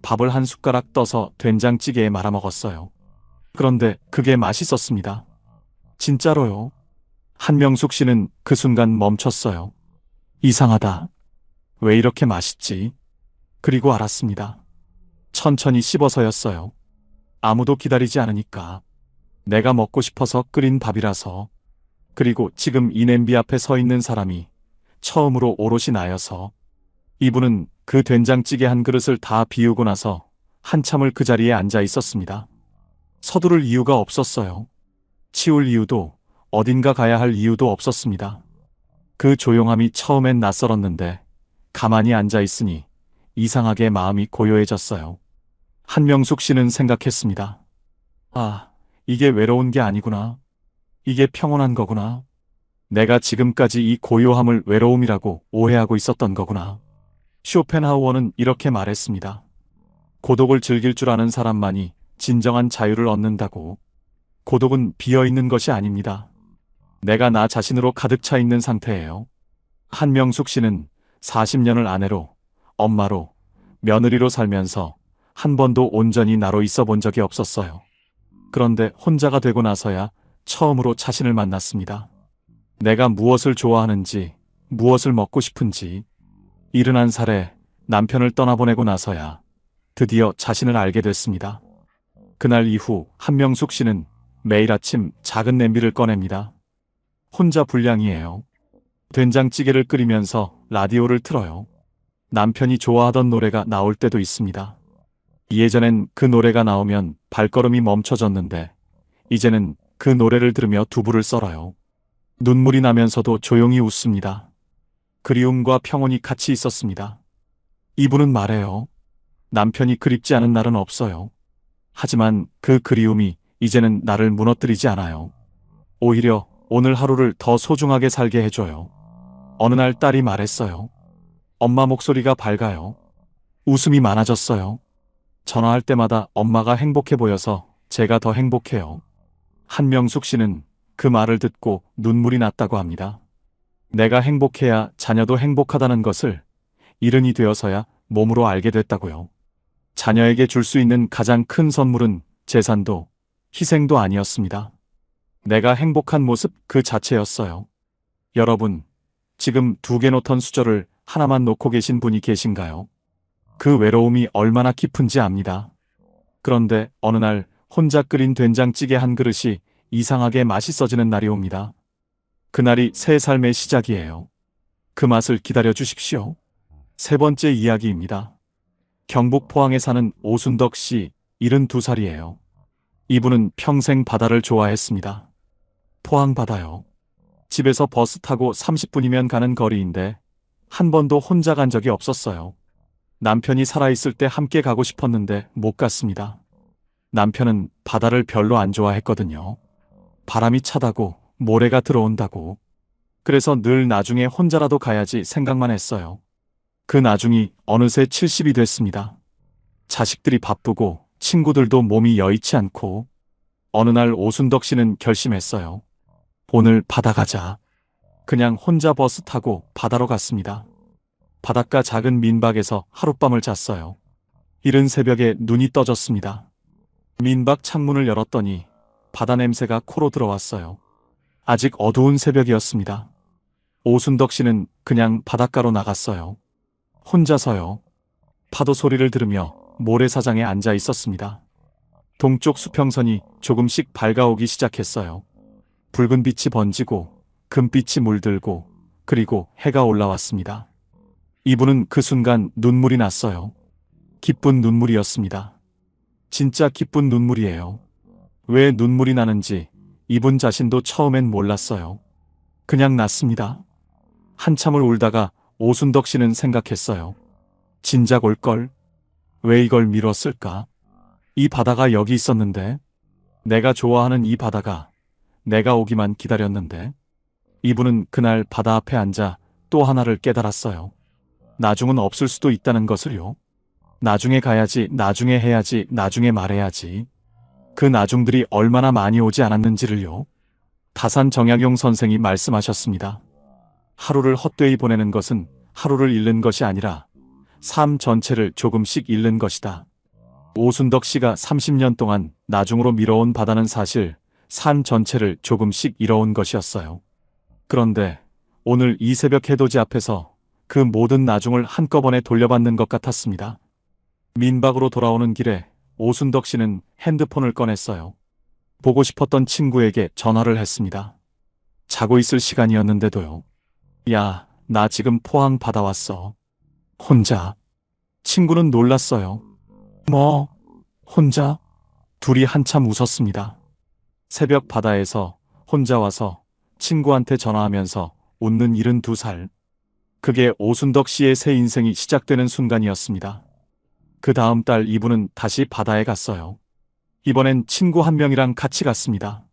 밥을 한 숟가락 떠서 된장찌개에 말아 먹었어요. 그런데 그게 맛있었습니다. 진짜로요. 한명숙 씨는 그 순간 멈췄어요. 이상하다. 왜 이렇게 맛있지? 그리고 알았습니다. 천천히 씹어서였어요. 아무도 기다리지 않으니까. 내가 먹고 싶어서 끓인 밥이라서. 그리고 지금 이 냄비 앞에 서 있는 사람이 처음으로 오롯이 나여서. 이분은 그 된장찌개 한 그릇을 다 비우고 나서 한참을 그 자리에 앉아 있었습니다. 서두를 이유가 없었어요. 치울 이유도 어딘가 가야 할 이유도 없었습니다. 그 조용함이 처음엔 낯설었는데 가만히 앉아 있으니 이상하게 마음이 고요해졌어요. 한명숙 씨는 생각했습니다. 아, 이게 외로운 게 아니구나. 이게 평온한 거구나. 내가 지금까지 이 고요함을 외로움이라고 오해하고 있었던 거구나. 쇼펜하우어는 이렇게 말했습니다. 고독을 즐길 줄 아는 사람만이 진정한 자유를 얻는다고. 고독은 비어있는 것이 아닙니다. 내가 나 자신으로 가득 차 있는 상태예요. 한명숙 씨는 40년을 아내로, 엄마로, 며느리로 살면서 한 번도 온전히 나로 있어 본 적이 없었어요. 그런데 혼자가 되고 나서야 처음으로 자신을 만났습니다. 내가 무엇을 좋아하는지, 무엇을 먹고 싶은지. 71살에 남편을 떠나보내고 나서야 드디어 자신을 알게 됐습니다. 그날 이후 한명숙 씨는 매일 아침 작은 냄비를 꺼냅니다. 혼자 불량이에요. 된장찌개를 끓이면서 라디오를 틀어요. 남편이 좋아하던 노래가 나올 때도 있습니다. 예전엔 그 노래가 나오면 발걸음이 멈춰졌는데 이제는 그 노래를 들으며 두부를 썰어요. 눈물이 나면서도 조용히 웃습니다. 그리움과 평온이 같이 있었습니다. 이분은 말해요. 남편이 그립지 않은 날은 없어요. 하지만 그 그리움이 이제는 나를 무너뜨리지 않아요. 오히려 오늘 하루를 더 소중하게 살게 해줘요. 어느 날 딸이 말했어요. 엄마 목소리가 밝아요. 웃음이 많아졌어요. 전화할 때마다 엄마가 행복해 보여서 제가 더 행복해요. 한명숙 씨는 그 말을 듣고 눈물이 났다고 합니다. 내가 행복해야 자녀도 행복하다는 것을 어른이 되어서야 몸으로 알게 됐다고요. 자녀에게 줄 수 있는 가장 큰 선물은 재산도 희생도 아니었습니다. 내가 행복한 모습 그 자체였어요. 여러분, 지금 2개 놓던 수저를 하나만 놓고 계신 분이 계신가요? 그 외로움이 얼마나 깊은지 압니다. 그런데 어느 날 혼자 끓인 된장찌개 한 그릇이 이상하게 맛있어지는 날이 옵니다. 그날이 새 삶의 시작이에요. 그 맛을 기다려 주십시오. 세 번째 이야기입니다. 경북 포항에 사는 오순덕 씨, 72살이에요. 이분은 평생 바다를 좋아했습니다. 포항 바다요. 집에서 버스 타고 30분이면 가는 거리인데 한 번도 혼자 간 적이 없었어요. 남편이 살아있을 때 함께 가고 싶었는데 못 갔습니다. 남편은 바다를 별로 안 좋아했거든요. 바람이 차다고, 모래가 들어온다고. 그래서 늘 나중에 혼자라도 가야지 생각만 했어요. 그 나중이 어느새 70이 됐습니다. 자식들이 바쁘고 친구들도 몸이 여의치 않고 어느 날 오순덕 씨는 결심했어요. 오늘 바다 가자. 그냥 혼자 버스 타고 바다로 갔습니다. 바닷가 작은 민박에서 하룻밤을 잤어요. 이른 새벽에 눈이 떠졌습니다. 민박 창문을 열었더니 바다 냄새가 코로 들어왔어요. 아직 어두운 새벽이었습니다. 오순덕 씨는 그냥 바닷가로 나갔어요. 혼자서요. 파도 소리를 들으며 모래사장에 앉아 있었습니다. 동쪽 수평선이 조금씩 밝아오기 시작했어요. 붉은 빛이 번지고 금빛이 물들고 그리고 해가 올라왔습니다. 이분은 그 순간 눈물이 났어요. 기쁜 눈물이었습니다. 진짜 기쁜 눈물이에요. 왜 눈물이 나는지 이분 자신도 처음엔 몰랐어요. 그냥 났습니다. 한참을 울다가 오순덕 씨는 생각했어요. 진작 올걸? 왜 이걸 미뤘을까? 이 바다가 여기 있었는데, 내가 좋아하는 이 바다가 내가 오기만 기다렸는데. 이분은 그날 바다 앞에 앉아 또 하나를 깨달았어요. 나중은 없을 수도 있다는 것을요. 나중에 가야지, 나중에 해야지, 나중에 말해야지. 그 나중들이 얼마나 많이 오지 않았는지를요. 다산 정약용 선생이 말씀하셨습니다. 하루를 헛되이 보내는 것은 하루를 잃는 것이 아니라 삶 전체를 조금씩 잃는 것이다. 오순덕 씨가 30년 동안 나중으로 미뤄온 바다는 사실 삶 전체를 조금씩 잃어온 것이었어요. 그런데 오늘 이 새벽 해돋이 앞에서 그 모든 나중을 한꺼번에 돌려받는 것 같았습니다. 민박으로 돌아오는 길에 오순덕 씨는 핸드폰을 꺼냈어요. 보고 싶었던 친구에게 전화를 했습니다. 자고 있을 시간이었는데도요. 야, 나 지금 포항 바다 왔어. 혼자. 친구는 놀랐어요. 뭐? 혼자? 둘이 한참 웃었습니다. 새벽 바다에서 혼자 와서 친구한테 전화하면서 웃는 72살. 그게 오순덕 씨의 새 인생이 시작되는 순간이었습니다. 그 다음 달 이분은 다시 바다에 갔어요. 이번엔 친구 한 명이랑 같이 갔습니다.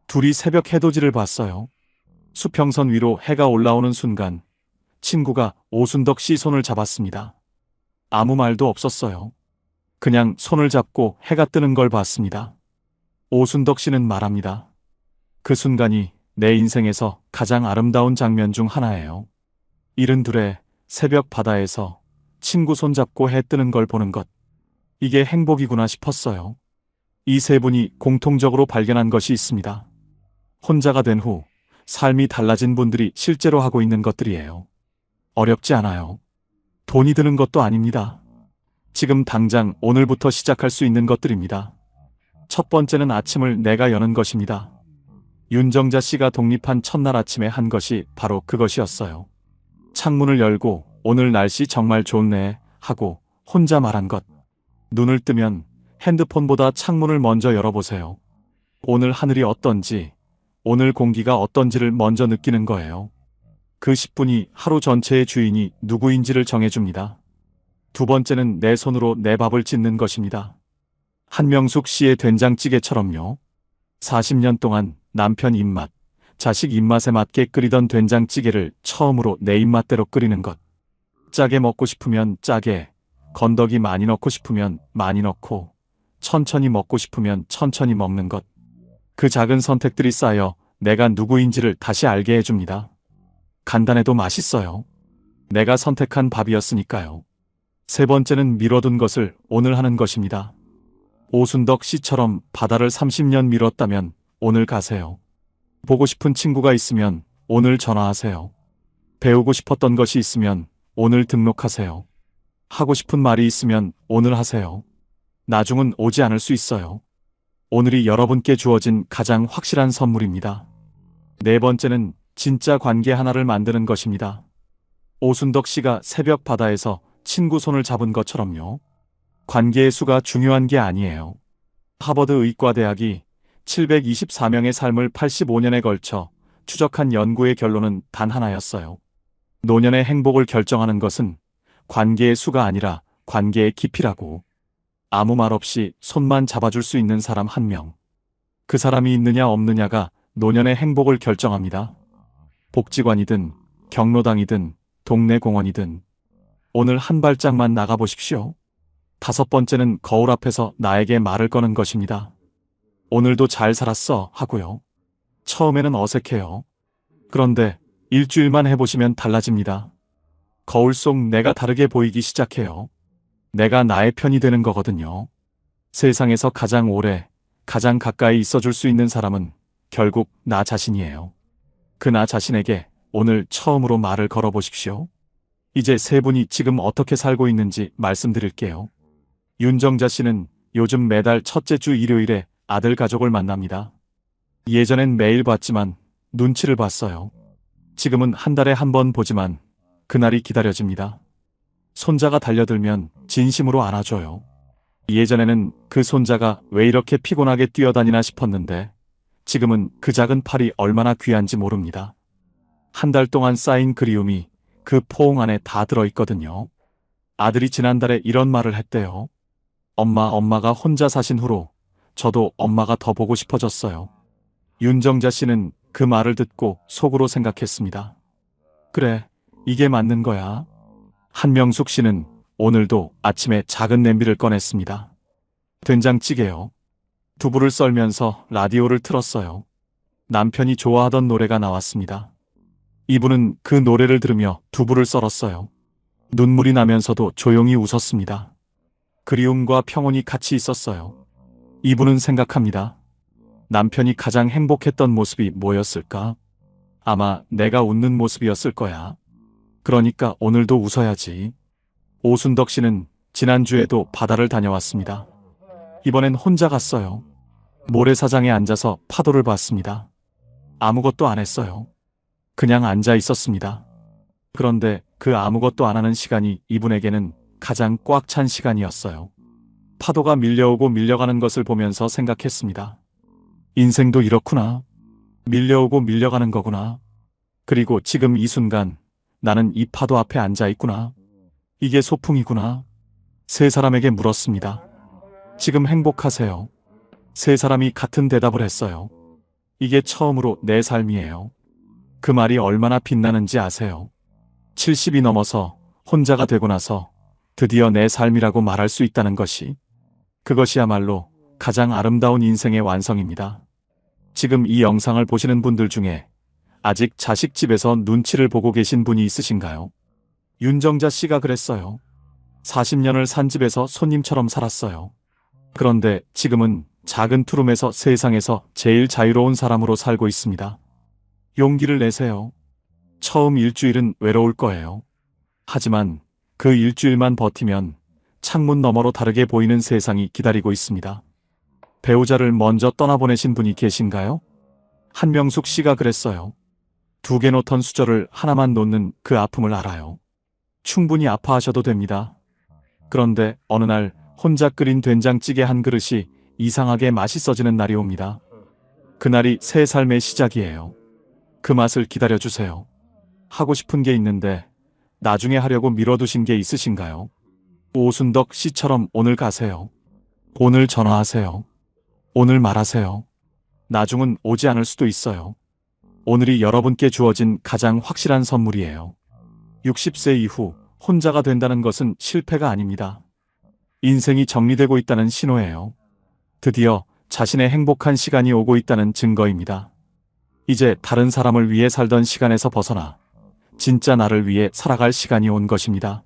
둘이 새벽 해돋이를 봤어요. 수평선 위로 해가 올라오는 순간 친구가 오순덕 씨 손을 잡았습니다. 아무 말도 없었어요. 그냥 손을 잡고 해가 뜨는 걸 봤습니다. 오순덕 씨는 말합니다. 그 순간이 내 인생에서 가장 아름다운 장면 중 하나예요. 72에 새벽 바다에서 친구 손잡고 해 뜨는 걸 보는 것. 이게 행복이구나 싶었어요. 이 세 분이 공통적으로 발견한 것이 있습니다. 혼자가 된 후 삶이 달라진 분들이 실제로 하고 있는 것들이에요. 어렵지 않아요. 돈이 드는 것도 아닙니다. 지금 당장 오늘부터 시작할 수 있는 것들입니다. 첫 번째는 아침을 내가 여는 것입니다. 윤정자 씨가 독립한 첫날 아침에 한 것이 바로 그것이었어요. 창문을 열고 오늘 날씨 정말 좋네 하고 혼자 말한 것. 눈을 뜨면 핸드폰보다 창문을 먼저 열어보세요. 오늘 하늘이 어떤지, 오늘 공기가 어떤지를 먼저 느끼는 거예요. 그 10분이 하루 전체의 주인이 누구인지를 정해줍니다. 두 번째는 내 손으로 내 밥을 짓는 것입니다. 한명숙 씨의 된장찌개처럼요. 40년 동안 남편 입맛, 자식 입맛에 맞게 끓이던 된장찌개를 처음으로 내 입맛대로 끓이는 것. 짜게 먹고 싶으면 짜게, 건더기 많이 넣고 싶으면 많이 넣고, 천천히 먹고 싶으면 천천히 먹는 것. 그 작은 선택들이 쌓여 내가 누구인지를 다시 알게 해줍니다. 간단해도 맛있어요. 내가 선택한 밥이었으니까요. 세 번째는 미뤄둔 것을 오늘 하는 것입니다. 오순덕 씨처럼 바다를 30년 미뤘다면 오늘 가세요. 보고 싶은 친구가 있으면 오늘 전화하세요. 배우고 싶었던 것이 있으면 오늘 등록하세요. 하고 싶은 말이 있으면 오늘 하세요. 나중은 오지 않을 수 있어요. 오늘이 여러분께 주어진 가장 확실한 선물입니다. 네 번째는 진짜 관계 하나를 만드는 것입니다. 오순덕 씨가 새벽 바다에서 친구 손을 잡은 것처럼요. 관계의 수가 중요한 게 아니에요. 하버드 의과대학이 724명의 삶을 85년에 걸쳐 추적한 연구의 결론은 단 하나였어요. 노년의 행복을 결정하는 것은 관계의 수가 아니라 관계의 깊이라고. 아무 말 없이 손만 잡아줄 수 있는 사람 한 명. 그 사람이 있느냐 없느냐가 노년의 행복을 결정합니다. 복지관이든 경로당이든 동네 공원이든 오늘 한 발짝만 나가보십시오. 5번째는 거울 앞에서 나에게 말을 거는 것입니다. 오늘도 잘 살았어 하고요. 처음에는 어색해요. 그런데 일주일만 해보시면 달라집니다. 거울 속 내가 다르게 보이기 시작해요. 내가 나의 편이 되는 거거든요. 세상에서 가장 오래, 가장 가까이 있어줄 수 있는 사람은 결국 나 자신이에요. 그 나 자신에게 오늘 처음으로 말을 걸어보십시오. 이제 세 분이 지금 어떻게 살고 있는지 말씀드릴게요. 윤정자 씨는 요즘 매달 첫째 주 일요일에 아들 가족을 만납니다. 예전엔 매일 봤지만 눈치를 봤어요. 지금은 한 달에 한 번 보지만 그날이 기다려집니다. 손자가 달려들면 진심으로 안아줘요. 예전에는 그 손자가 왜 이렇게 피곤하게 뛰어다니나 싶었는데 지금은 그 작은 팔이 얼마나 귀한지 모릅니다. 한 달 동안 쌓인 그리움이 그 포옹 안에 다 들어있거든요. 아들이 지난달에 이런 말을 했대요. 엄마가 혼자 사신 후로 저도 엄마가 더 보고 싶어졌어요. 윤정자 씨는 그 말을 듣고 속으로 생각했습니다. 그래, 이게 맞는 거야. 한명숙 씨는 오늘도 아침에 작은 냄비를 꺼냈습니다. 된장찌개요. 두부를 썰면서 라디오를 틀었어요. 남편이 좋아하던 노래가 나왔습니다. 이분은 그 노래를 들으며 두부를 썰었어요. 눈물이 나면서도 조용히 웃었습니다. 그리움과 평온이 같이 있었어요. 이분은 생각합니다. 남편이 가장 행복했던 모습이 뭐였을까? 아마 내가 웃는 모습이었을 거야. 그러니까 오늘도 웃어야지. 오순덕 씨는 지난주에도 바다를 다녀왔습니다. 이번엔 혼자 갔어요. 모래사장에 앉아서 파도를 봤습니다. 아무것도 안 했어요. 그냥 앉아 있었습니다. 그런데 그 아무것도 안 하는 시간이 이분에게는 가장 꽉 찬 시간이었어요. 파도가 밀려오고 밀려가는 것을 보면서 생각했습니다. 인생도 이렇구나. 밀려오고 밀려가는 거구나. 그리고 지금 이 순간 나는 이 파도 앞에 앉아 있구나. 이게 소풍이구나. 세 사람에게 물었습니다. 지금 행복하세요? 세 사람이 같은 대답을 했어요. 이게 처음으로 내 삶이에요. 그 말이 얼마나 빛나는지 아세요? 70이 넘어서 혼자가 되고 나서 드디어 내 삶이라고 말할 수 있다는 것이, 그것이야말로 가장 아름다운 인생의 완성입니다. 지금 이 영상을 보시는 분들 중에 아직 자식 집에서 눈치를 보고 계신 분이 있으신가요? 윤정자 씨가 그랬어요. 40년을 산 집에서 손님처럼 살았어요. 그런데 지금은 작은 투룸에서 세상에서 제일 자유로운 사람으로 살고 있습니다. 용기를 내세요. 처음 일주일은 외로울 거예요. 하지만 그 일주일만 버티면 창문 너머로 다르게 보이는 세상이 기다리고 있습니다. 배우자를 먼저 떠나보내신 분이 계신가요? 한명숙 씨가 그랬어요. 2개 놓던 수저를 하나만 놓는 그 아픔을 알아요. 충분히 아파하셔도 됩니다. 그런데 어느 날 혼자 끓인 된장찌개 한 그릇이 이상하게 맛있어지는 날이 옵니다. 그날이 새 삶의 시작이에요. 그 맛을 기다려주세요. 하고 싶은 게 있는데 나중에 하려고 미뤄두신 게 있으신가요? 오순덕 씨처럼 오늘 가세요. 오늘 전화하세요. 오늘 말하세요. 나중은 오지 않을 수도 있어요. 오늘이 여러분께 주어진 가장 확실한 선물이에요. 60세 이후 혼자가 된다는 것은 실패가 아닙니다. 인생이 정리되고 있다는 신호예요. 드디어 자신의 행복한 시간이 오고 있다는 증거입니다. 이제 다른 사람을 위해 살던 시간에서 벗어나 진짜 나를 위해 살아갈 시간이 온 것입니다.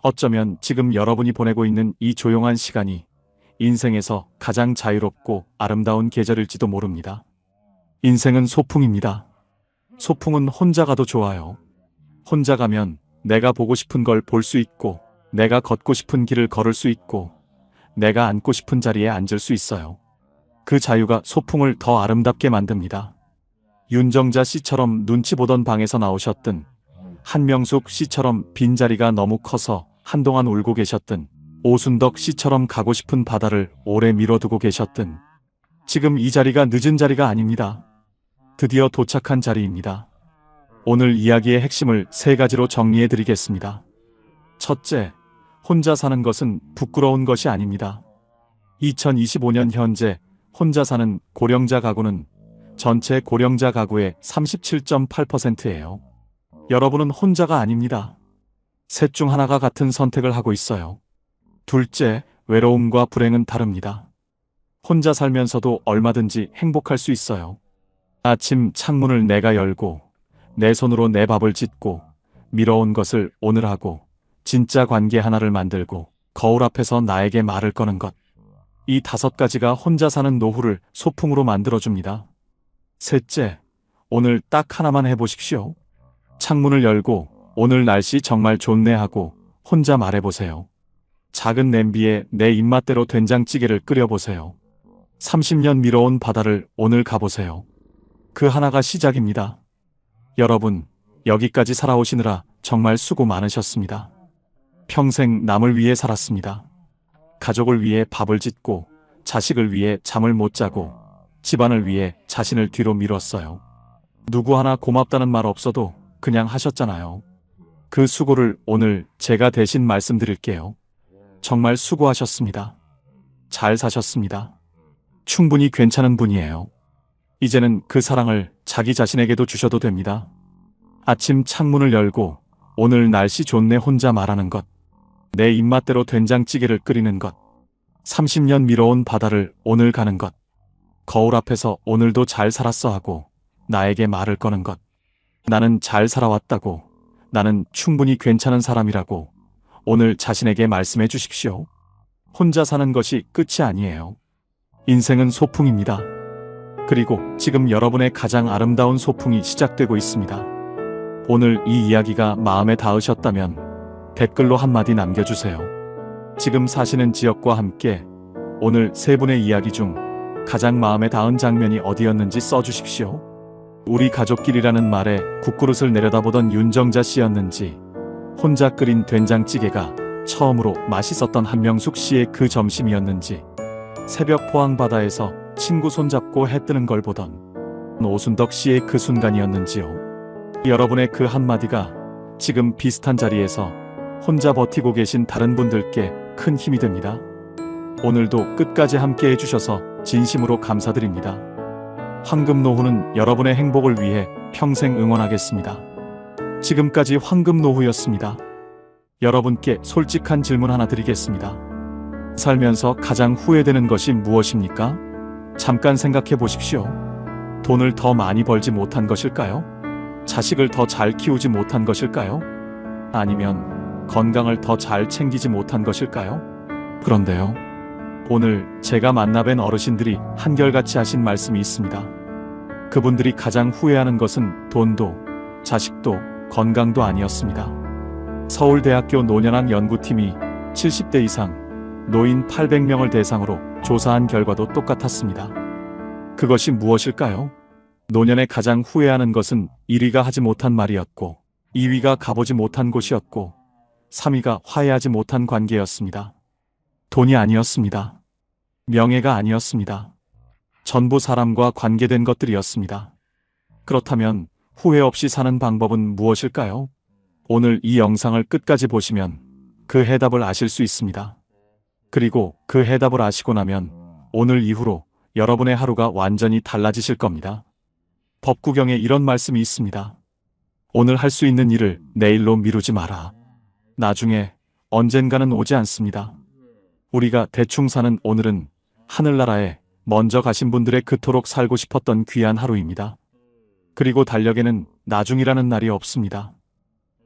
어쩌면 지금 여러분이 보내고 있는 이 조용한 시간이 인생에서 가장 자유롭고 아름다운 계절일지도 모릅니다. 인생은 소풍입니다. 소풍은 혼자 가도 좋아요. 혼자 가면 내가 보고 싶은 걸 볼 수 있고, 내가 걷고 싶은 길을 걸을 수 있고, 내가 앉고 싶은 자리에 앉을 수 있어요. 그 자유가 소풍을 더 아름답게 만듭니다. 윤정자 씨처럼 눈치 보던 방에서 나오셨든, 한명숙 씨처럼 빈자리가 너무 커서 한동안 울고 계셨든, 오순덕 씨처럼 가고 싶은 바다를 오래 미뤄두고 계셨든, 지금 이 자리가 늦은 자리가 아닙니다. 드디어 도착한 자리입니다. 오늘 이야기의 핵심을 세 가지로 정리해 드리겠습니다. 첫째, 혼자 사는 것은 부끄러운 것이 아닙니다. 2025년 현재 혼자 사는 고령자 가구는 전체 고령자 가구의 37.8%예요. 여러분은 혼자가 아닙니다. 셋 중 하나가 같은 선택을 하고 있어요. 둘째, 외로움과 불행은 다릅니다. 혼자 살면서도 얼마든지 행복할 수 있어요. 아침 창문을 내가 열고 내 손으로 내 밥을 짓고 미뤄온 것을 오늘 하고 진짜 관계 하나를 만들고 거울 앞에서 나에게 말을 거는 것. 이 5가지가 혼자 사는 노후를 소풍으로 만들어줍니다. 셋째, 오늘 딱 하나만 해보십시오. 창문을 열고 오늘 날씨 정말 좋네 하고 혼자 말해보세요. 작은 냄비에 내 입맛대로 된장찌개를 끓여보세요. 30년 미뤄온 바다를 오늘 가보세요. 그 하나가 시작입니다. 여러분, 여기까지 살아오시느라 정말 수고 많으셨습니다. 평생 남을 위해 살았습니다. 가족을 위해 밥을 짓고 자식을 위해 잠을 못 자고 집안을 위해 자신을 뒤로 미뤘어요. 누구 하나 고맙다는 말 없어도 그냥 하셨잖아요. 그 수고를 오늘 제가 대신 말씀드릴게요. 정말 수고하셨습니다. 잘 사셨습니다. 충분히 괜찮은 분이에요. 이제는 그 사랑을 자기 자신에게도 주셔도 됩니다. 아침 창문을 열고 오늘 날씨 좋네 혼자 말하는 것. 내 입맛대로 된장찌개를 끓이는 것. 30년 미뤄온 바다를 오늘 가는 것. 거울 앞에서 오늘도 잘 살았어 하고 나에게 말을 거는 것. 나는 잘 살아왔다고, 나는 충분히 괜찮은 사람이라고 오늘 자신에게 말씀해 주십시오. 혼자 사는 것이 끝이 아니에요. 인생은 소풍입니다. 그리고 지금 여러분의 가장 아름다운 소풍이 시작되고 있습니다. 오늘 이 이야기가 마음에 닿으셨다면 댓글로 한마디 남겨주세요. 지금 사시는 지역과 함께 오늘 세 분의 이야기 중 가장 마음에 닿은 장면이 어디였는지 써주십시오. 우리 가족끼리라는 말에 국그릇을 내려다보던 윤정자 씨였는지, 혼자 끓인 된장찌개가 처음으로 맛있었던 한명숙 씨의 그 점심이었는지, 새벽 포항 바다에서 친구 손잡고 해 뜨는 걸 보던 오순덕 씨의 그 순간이었는지요. 여러분의 그 한마디가 지금 비슷한 자리에서 혼자 버티고 계신 다른 분들께 큰 힘이 됩니다. 오늘도 끝까지 함께 해주셔서 진심으로 감사드립니다. 황금노후는 여러분의 행복을 위해 평생 응원하겠습니다. 지금까지 황금노후였습니다. 여러분께 솔직한 질문 하나 드리겠습니다. 살면서 가장 후회되는 것이 무엇입니까? 잠깐 생각해 보십시오. 돈을 더 많이 벌지 못한 것일까요? 자식을 더 잘 키우지 못한 것일까요? 아니면 건강을 더 잘 챙기지 못한 것일까요? 그런데요, 오늘 제가 만나뵌 어르신들이 한결같이 하신 말씀이 있습니다. 그분들이 가장 후회하는 것은 돈도, 자식도, 건강도 아니었습니다. 서울대학교 노년학 연구팀이 70대 이상 노인 800명을 대상으로 조사한 결과도 똑같았습니다. 그것이 무엇일까요? 노년에 가장 후회하는 것은 1위가 하지 못한 말이었고, 2위가 가보지 못한 곳이었고, 3위가 화해하지 못한 관계였습니다. 돈이 아니었습니다. 명예가 아니었습니다. 전부 사람과 관계된 것들이었습니다. 그렇다면 후회 없이 사는 방법은 무엇일까요? 오늘 이 영상을 끝까지 보시면 그 해답을 아실 수 있습니다. 그리고 그 해답을 아시고 나면 오늘 이후로 여러분의 하루가 완전히 달라지실 겁니다. 법구경에 이런 말씀이 있습니다. 오늘 할 수 있는 일을 내일로 미루지 마라. 나중에 언젠가는 오지 않습니다. 우리가 대충 사는 오늘은 하늘나라에 먼저 가신 분들의 그토록 살고 싶었던 귀한 하루입니다. 그리고 달력에는 나중이라는 날이 없습니다.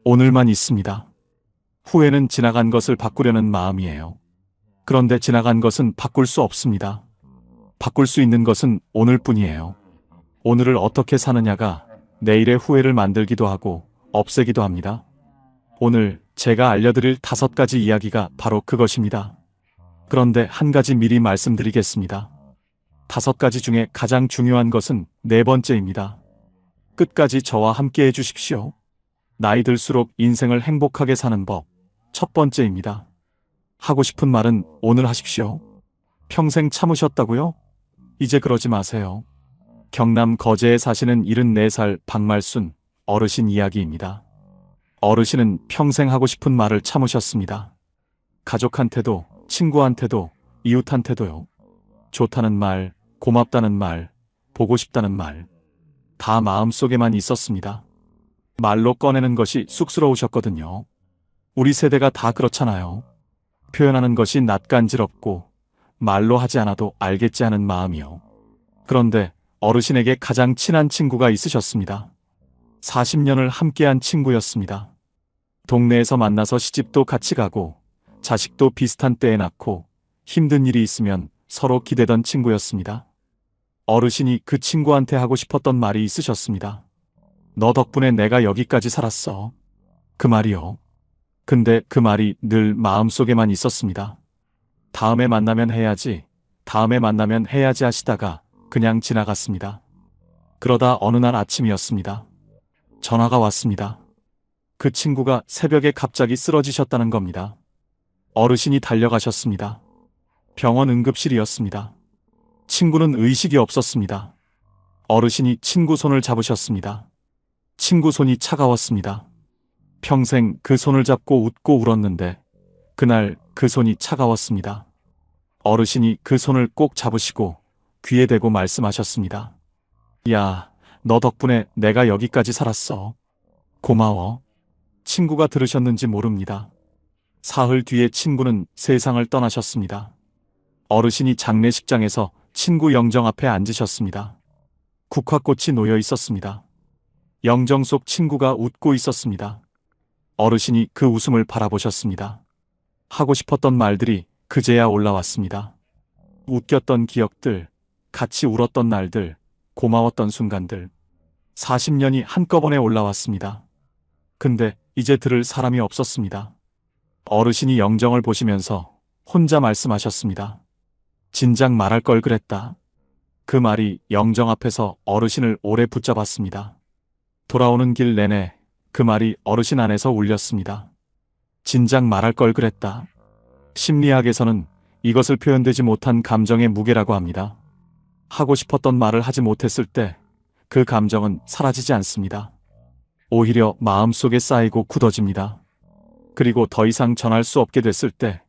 오늘만 있습니다. 후회는 지나간 것을 바꾸려는 마음이에요. 그런데 지나간 것은 바꿀 수 없습니다. 바꿀 수 있는 것은 오늘뿐이에요. 오늘을 어떻게 사느냐가 내일의 후회를 만들기도 하고 없애기도 합니다. 오늘 제가 알려드릴 5가지 이야기가 바로 그것입니다. 그런데 한 가지 미리 말씀드리겠습니다. 5가지 중에 가장 중요한 것은 4번째입니다. 끝까지 저와 함께 해주십시오. 나이 들수록 인생을 행복하게 사는 법. 첫 번째입니다. 하고 싶은 말은 오늘 하십시오. 평생 참으셨다고요? 이제 그러지 마세요. 경남 거제에 사시는 74살 박말순 어르신 이야기입니다. 어르신은 평생 하고 싶은 말을 참으셨습니다. 가족한테도, 친구한테도, 이웃한테도요. 좋다는 말, 고맙다는 말, 보고 싶다는 말. 다 마음속에만 있었습니다. 말로 꺼내는 것이 쑥스러우셨거든요. 우리 세대가 다 그렇잖아요. 표현하는 것이 낯간지럽고 말로 하지 않아도 알겠지 하는 마음이요. 그런데 어르신에게 가장 친한 친구가 있으셨습니다. 40년을 함께한 친구였습니다. 동네에서 만나서 시집도 같이 가고 자식도 비슷한 때에 낳고 힘든 일이 있으면 서로 기대던 친구였습니다. 어르신이 그 친구한테 하고 싶었던 말이 있으셨습니다. 너 덕분에 내가 여기까지 살았어. 그 말이요. 근데 그 말이 늘 마음속에만 있었습니다. 다음에 만나면 해야지, 다음에 만나면 해야지 하시다가 그냥 지나갔습니다. 그러다 어느 날 아침이었습니다. 전화가 왔습니다. 그 친구가 새벽에 갑자기 쓰러지셨다는 겁니다. 어르신이 달려가셨습니다. 병원 응급실이었습니다. 친구는 의식이 없었습니다. 어르신이 친구 손을 잡으셨습니다. 친구 손이 차가웠습니다. 평생 그 손을 잡고 웃고 울었는데 그날 그 손이 차가웠습니다. 어르신이 그 손을 꼭 잡으시고 귀에 대고 말씀하셨습니다. 야, 너 덕분에 내가 여기까지 살았어. 고마워. 친구가 들으셨는지 모릅니다. 사흘 뒤에 친구는 세상을 떠나셨습니다. 어르신이 장례식장에서 친구 영정 앞에 앉으셨습니다. 국화꽃이 놓여 있었습니다. 영정 속 친구가 웃고 있었습니다. 어르신이 그 웃음을 바라보셨습니다. 하고 싶었던 말들이 그제야 올라왔습니다. 웃겼던 기억들, 같이 울었던 날들, 고마웠던 순간들. 40년이 한꺼번에 올라왔습니다. 근데 이제 들을 사람이 없었습니다. 어르신이 영정을 보시면서 혼자 말씀하셨습니다. 진작 말할 걸 그랬다. 그 말이 영정 앞에서 어르신을 오래 붙잡았습니다. 돌아오는 길 내내 그 말이 어르신 안에서 울렸습니다. 진작 말할 걸 그랬다. 심리학에서는 이것을 표현되지 못한 감정의 무게라고 합니다. 하고 싶었던 말을 하지 못했을 때 그 감정은 사라지지 않습니다. 오히려 마음속에 쌓이고 굳어집니다. 그리고 더 이상 전할 수 없게 됐을 때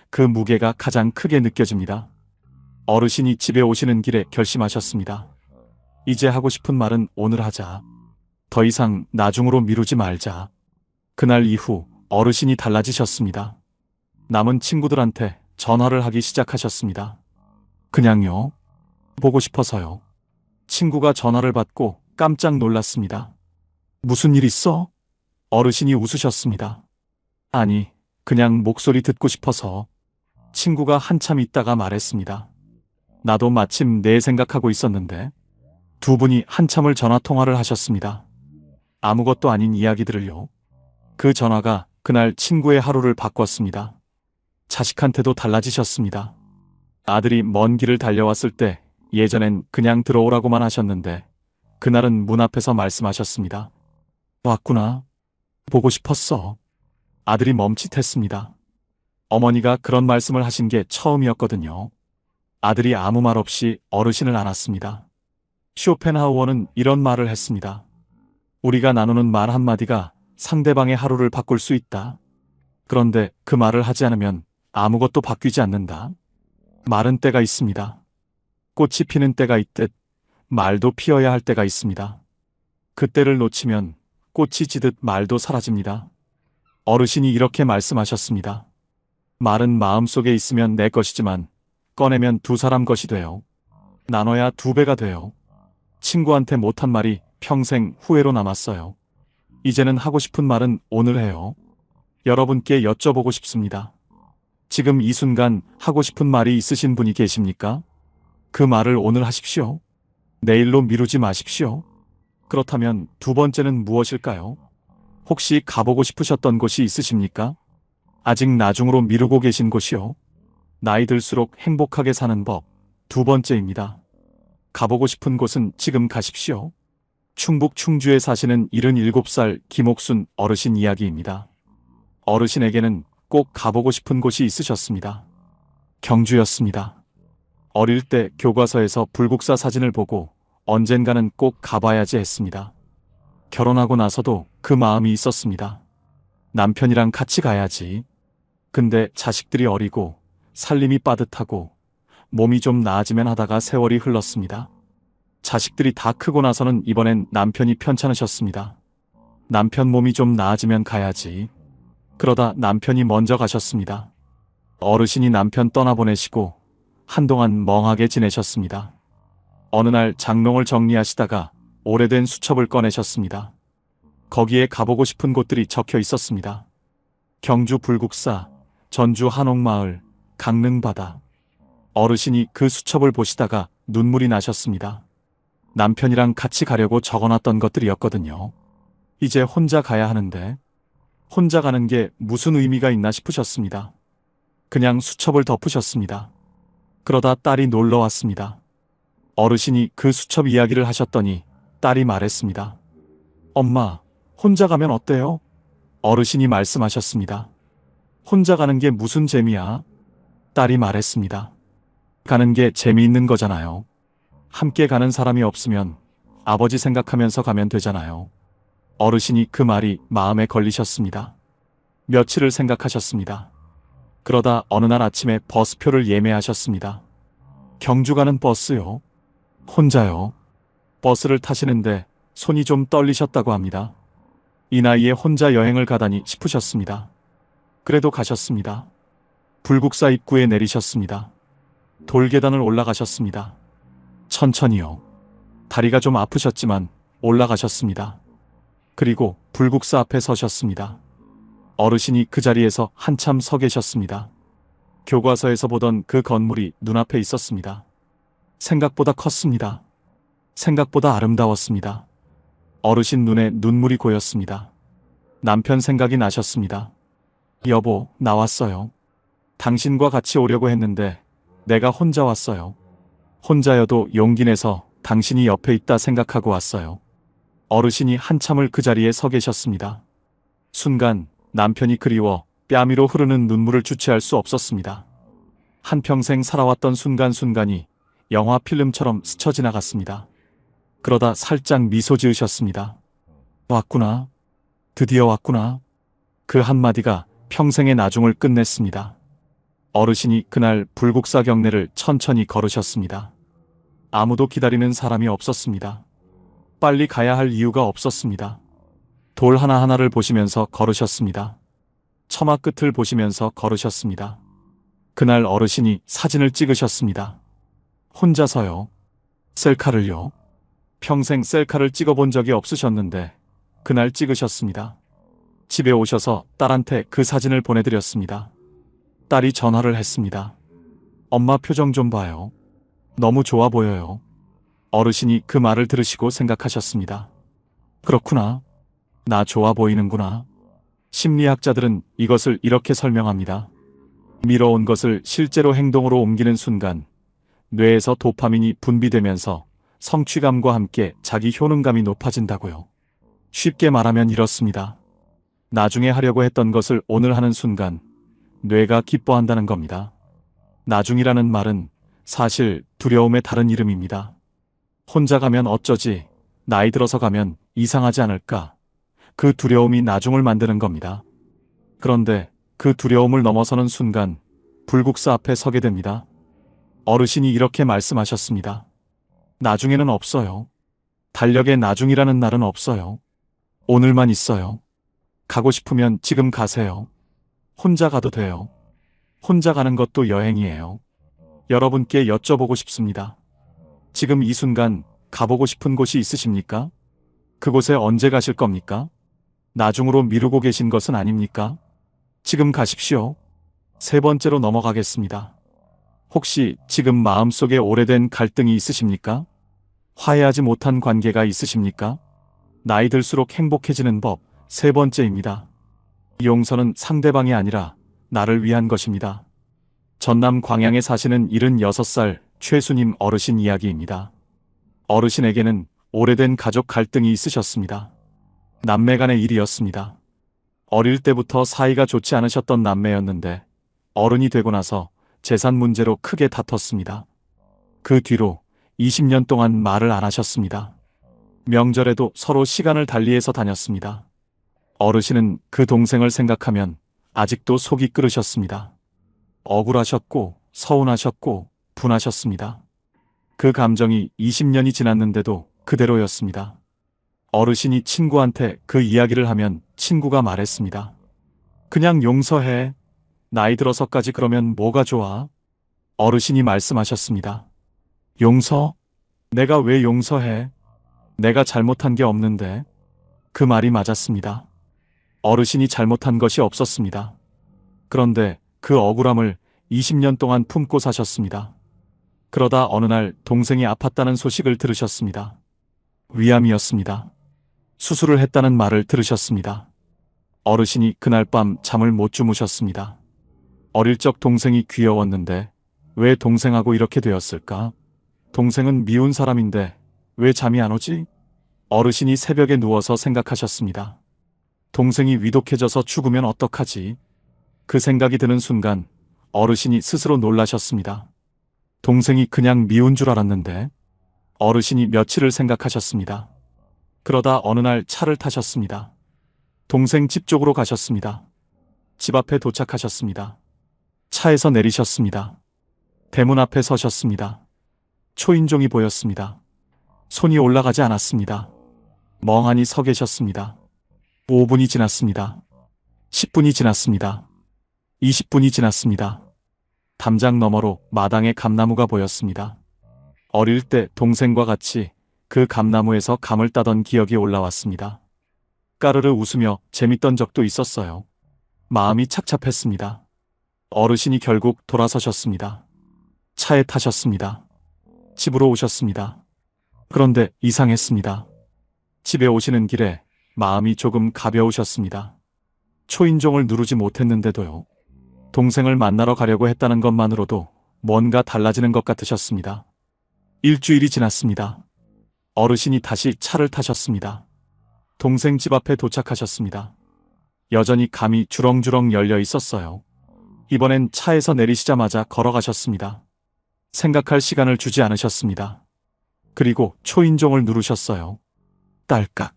그 무게가 가장 크게 느껴집니다. 어르신이 집에 오시는 길에 결심하셨습니다. 이제 하고 싶은 말은 오늘 하자. 더 이상 나중으로 미루지 말자. 그날 이후 어르신이 달라지셨습니다. 남은 친구들한테 전화를 하기 시작하셨습니다. 그냥요. 보고 싶어서요. 친구가 전화를 받고 깜짝 놀랐습니다. 무슨 일 있어? 어르신이 웃으셨습니다. 아니, 그냥 목소리 듣고 싶어서. 친구가 한참 있다가 말했습니다. 나도 마침 내 생각하고 있었는데. 두 분이 한참을 전화통화를 하셨습니다. 아무것도 아닌 이야기들을요. 그 전화가 그날 친구의 하루를 바꿨습니다. 자식한테도 달라지셨습니다. 아들이 먼 길을 달려왔을 때 예전엔 그냥 들어오라고만 하셨는데 그날은 문 앞에서 말씀하셨습니다. 왔구나. 보고 싶었어. 아들이 멈칫했습니다. 어머니가 그런 말씀을 하신 게 처음이었거든요. 아들이 아무 말 없이 어르신을 안았습니다. 쇼펜하우어는 이런 말을 했습니다. 우리가 나누는 말 한마디가 상대방의 하루를 바꿀 수 있다. 그런데 그 말을 하지 않으면 아무것도 바뀌지 않는다. 말은 때가 있습니다. 꽃이 피는 때가 있듯 말도 피어야 할 때가 있습니다. 그때를 놓치면 꽃이 지듯 말도 사라집니다. 어르신이 이렇게 말씀하셨습니다. 말은 마음속에 있으면 내 것이지만 꺼내면 두 사람 것이 돼요. 나눠야 두 배가 돼요. 친구한테 못한 말이 평생 후회로 남았어요. 이제는 하고 싶은 말은 오늘 해요. 여러분께 여쭤보고 싶습니다. 지금 이 순간 하고 싶은 말이 있으신 분이 계십니까? 그 말을 오늘 하십시오. 내일로 미루지 마십시오. 그렇다면 두 번째는 무엇일까요? 혹시 가보고 싶으셨던 곳이 있으십니까? 아직 나중으로 미루고 계신 곳이요. 나이 들수록 행복하게 사는 법. 두 번째입니다. 가보고 싶은 곳은 지금 가십시오. 충북 충주에 사시는 77살 김옥순 어르신 이야기입니다. 어르신에게는 꼭 가보고 싶은 곳이 있으셨습니다. 경주였습니다. 어릴 때 교과서에서 불국사 사진을 보고 언젠가는 꼭 가봐야지 했습니다. 결혼하고 나서도 그 마음이 있었습니다. 남편이랑 같이 가야지. 근데 자식들이 어리고 살림이 빠듯하고 몸이 좀 나아지면 하다가 세월이 흘렀습니다. 자식들이 다 크고 나서는 이번엔 남편이 편찮으셨습니다. 남편 몸이 좀 나아지면 가야지. 그러다 남편이 먼저 가셨습니다. 어르신이 남편 떠나보내시고 한동안 멍하게 지내셨습니다. 어느 날 장롱을 정리하시다가 오래된 수첩을 꺼내셨습니다. 거기에 가보고 싶은 곳들이 적혀 있었습니다. 경주 불국사, 전주 한옥마을, 강릉바다. 어르신이 그 수첩을 보시다가 눈물이 나셨습니다. 남편이랑 같이 가려고 적어놨던 것들이었거든요. 이제 혼자 가야 하는데 혼자 가는 게 무슨 의미가 있나 싶으셨습니다. 그냥 수첩을 덮으셨습니다. 그러다 딸이 놀러 왔습니다. 어르신이 그 수첩 이야기를 하셨더니 딸이 말했습니다. 엄마, 혼자 가면 어때요? 어르신이 말씀하셨습니다. 혼자 가는 게 무슨 재미야? 딸이 말했습니다. 가는 게 재미있는 거잖아요. 함께 가는 사람이 없으면 아버지 생각하면서 가면 되잖아요. 어르신이 그 말이 마음에 걸리셨습니다. 며칠을 생각하셨습니다. 그러다 어느 날 아침에 버스표를 예매하셨습니다. 경주 가는 버스요. 혼자요. 버스를 타시는데 손이 좀 떨리셨다고 합니다. 이 나이에 혼자 여행을 가다니 싶으셨습니다. 그래도 가셨습니다. 불국사 입구에 내리셨습니다. 돌계단을 올라가셨습니다. 천천히요. 다리가 좀 아프셨지만 올라가셨습니다. 그리고 불국사 앞에 서셨습니다. 어르신이 그 자리에서 한참 서 계셨습니다. 교과서에서 보던 그 건물이 눈앞에 있었습니다. 생각보다 컸습니다. 생각보다 아름다웠습니다. 어르신 눈에 눈물이 고였습니다. 남편 생각이 나셨습니다. 여보, 나왔어요. 당신과 같이 오려고 했는데 내가 혼자 왔어요. 혼자여도 용기 내서 당신이 옆에 있다 생각하고 왔어요. 어르신이 한참을 그 자리에 서 계셨습니다. 순간 남편이 그리워 뺨위로 흐르는 눈물을 주체할 수 없었습니다. 한평생 살아왔던 순간순간이 영화 필름처럼 스쳐 지나갔습니다. 그러다 살짝 미소 지으셨습니다. 왔구나. 드디어 왔구나. 그 한마디가 평생의 나중을 끝냈습니다. 어르신이 그날 불국사 경내를 천천히 걸으셨습니다. 아무도 기다리는 사람이 없었습니다. 빨리 가야 할 이유가 없었습니다. 돌 하나하나를 보시면서 걸으셨습니다. 처마 끝을 보시면서 걸으셨습니다. 그날 어르신이 사진을 찍으셨습니다. 혼자서요. 셀카를요. 평생 셀카를 찍어본 적이 없으셨는데 그날 찍으셨습니다. 집에 오셔서 딸한테 그 사진을 보내드렸습니다. 딸이 전화를 했습니다. 엄마 표정 좀 봐요. 너무 좋아 보여요. 어르신이 그 말을 들으시고 생각하셨습니다. 그렇구나. 나 좋아 보이는구나. 심리학자들은 이것을 이렇게 설명합니다. 미뤄온 것을 실제로 행동으로 옮기는 순간 뇌에서 도파민이 분비되면서 성취감과 함께 자기 효능감이 높아진다고요. 쉽게 말하면 이렇습니다. 나중에 하려고 했던 것을 오늘 하는 순간 뇌가 기뻐한다는 겁니다. 나중이라는 말은 사실 두려움의 다른 이름입니다. 혼자 가면 어쩌지, 나이 들어서 가면 이상하지 않을까, 그 두려움이 나중을 만드는 겁니다. 그런데 그 두려움을 넘어서는 순간 불국사 앞에 서게 됩니다. 어르신이 이렇게 말씀하셨습니다. 나중에는 없어요. 달력에 나중이라는 날은 없어요. 오늘만 있어요. 가고 싶으면 지금 가세요. 혼자 가도 돼요. 혼자 가는 것도 여행이에요. 여러분께 여쭤보고 싶습니다. 지금 이 순간 가보고 싶은 곳이 있으십니까? 그곳에 언제 가실 겁니까? 나중으로 미루고 계신 것은 아닙니까? 지금 가십시오. 세 번째로 넘어가겠습니다. 혹시 지금 마음속에 오래된 갈등이 있으십니까? 화해하지 못한 관계가 있으십니까? 나이 들수록 행복해지는 법 세 번째입니다. 용서는 상대방이 아니라 나를 위한 것입니다. 전남 광양에 사시는 76살 최수님 어르신 이야기입니다. 어르신에게는 오래된 가족 갈등이 있으셨습니다. 남매 간의 일이었습니다. 어릴 때부터 사이가 좋지 않으셨던 남매였는데 어른이 되고 나서 재산 문제로 크게 다퉜습니다. 그 뒤로 20년 동안 말을 안 하셨습니다. 명절에도 서로 시간을 달리해서 다녔습니다. 어르신은 그 동생을 생각하면 아직도 속이 끓으셨습니다. 억울하셨고 서운하셨고 분하셨습니다. 그 감정이 20년이 지났는데도 그대로였습니다. 어르신이 친구한테 그 이야기를 하면 친구가 말했습니다. 그냥 용서해. 나이 들어서까지 그러면 뭐가 좋아? 어르신이 말씀하셨습니다. 용서? 내가 왜 용서해? 내가 잘못한 게 없는데. 그 말이 맞았습니다. 어르신이 잘못한 것이 없었습니다. 그런데 그 억울함을 20년 동안 품고 사셨습니다. 그러다 어느 날 동생이 아팠다는 소식을 들으셨습니다. 위암이었습니다. 수술을 했다는 말을 들으셨습니다. 어르신이 그날 밤 잠을 못 주무셨습니다. 어릴 적 동생이 귀여웠는데 왜 동생하고 이렇게 되었을까? 동생은 미운 사람인데 왜 잠이 안 오지? 어르신이 새벽에 누워서 생각하셨습니다. 동생이 위독해져서 죽으면 어떡하지? 그 생각이 드는 순간 어르신이 스스로 놀라셨습니다. 동생이 그냥 미운 줄 알았는데. 어르신이 며칠을 생각하셨습니다. 그러다 어느 날 차를 타셨습니다. 동생 집 쪽으로 가셨습니다. 집 앞에 도착하셨습니다. 차에서 내리셨습니다. 대문 앞에 서셨습니다. 초인종이 보였습니다. 손이 올라가지 않았습니다. 멍하니 서 계셨습니다. 5분이 지났습니다. 10분이 지났습니다. 20분이 지났습니다. 담장 너머로 마당에 감나무가 보였습니다. 어릴 때 동생과 같이 그 감나무에서 감을 따던 기억이 올라왔습니다. 까르르 웃으며 재밌던 적도 있었어요. 마음이 착잡했습니다. 어르신이 결국 돌아서셨습니다. 차에 타셨습니다. 집으로 오셨습니다. 그런데 이상했습니다. 집에 오시는 길에 마음이 조금 가벼우셨습니다. 초인종을 누르지 못했는데도요. 동생을 만나러 가려고 했다는 것만으로도 뭔가 달라지는 것 같으셨습니다. 일주일이 지났습니다. 어르신이 다시 차를 타셨습니다. 동생 집 앞에 도착하셨습니다. 여전히 감이 주렁주렁 열려 있었어요. 이번엔 차에서 내리시자마자 걸어가셨습니다. 생각할 시간을 주지 않으셨습니다. 그리고 초인종을 누르셨어요. 딸깍.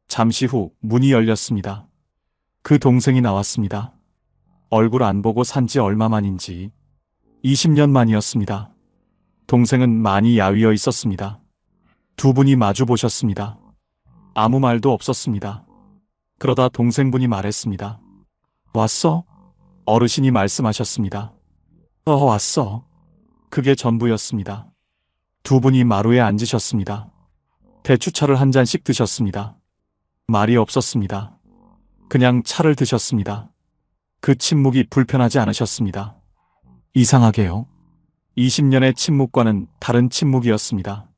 잠시 후 문이 열렸습니다. 그 동생이 나왔습니다. 얼굴 안 보고 산지 얼마 만인지 20년 만이었습니다. 동생은 많이 야위어 있었습니다. 두 분이 마주 보셨습니다. 아무 말도 없었습니다. 그러다 동생분이 말했습니다. 왔어? 어르신이 말씀하셨습니다. 왔어. 그게 전부였습니다. 두 분이 마루에 앉으셨습니다. 대추차를 한 잔씩 드셨습니다. 말이 없었습니다. 그냥 차를 드셨습니다. 그 침묵이 불편하지 않으셨습니다. 이상하게요. 20년의 침묵과는 다른 침묵이었습니다.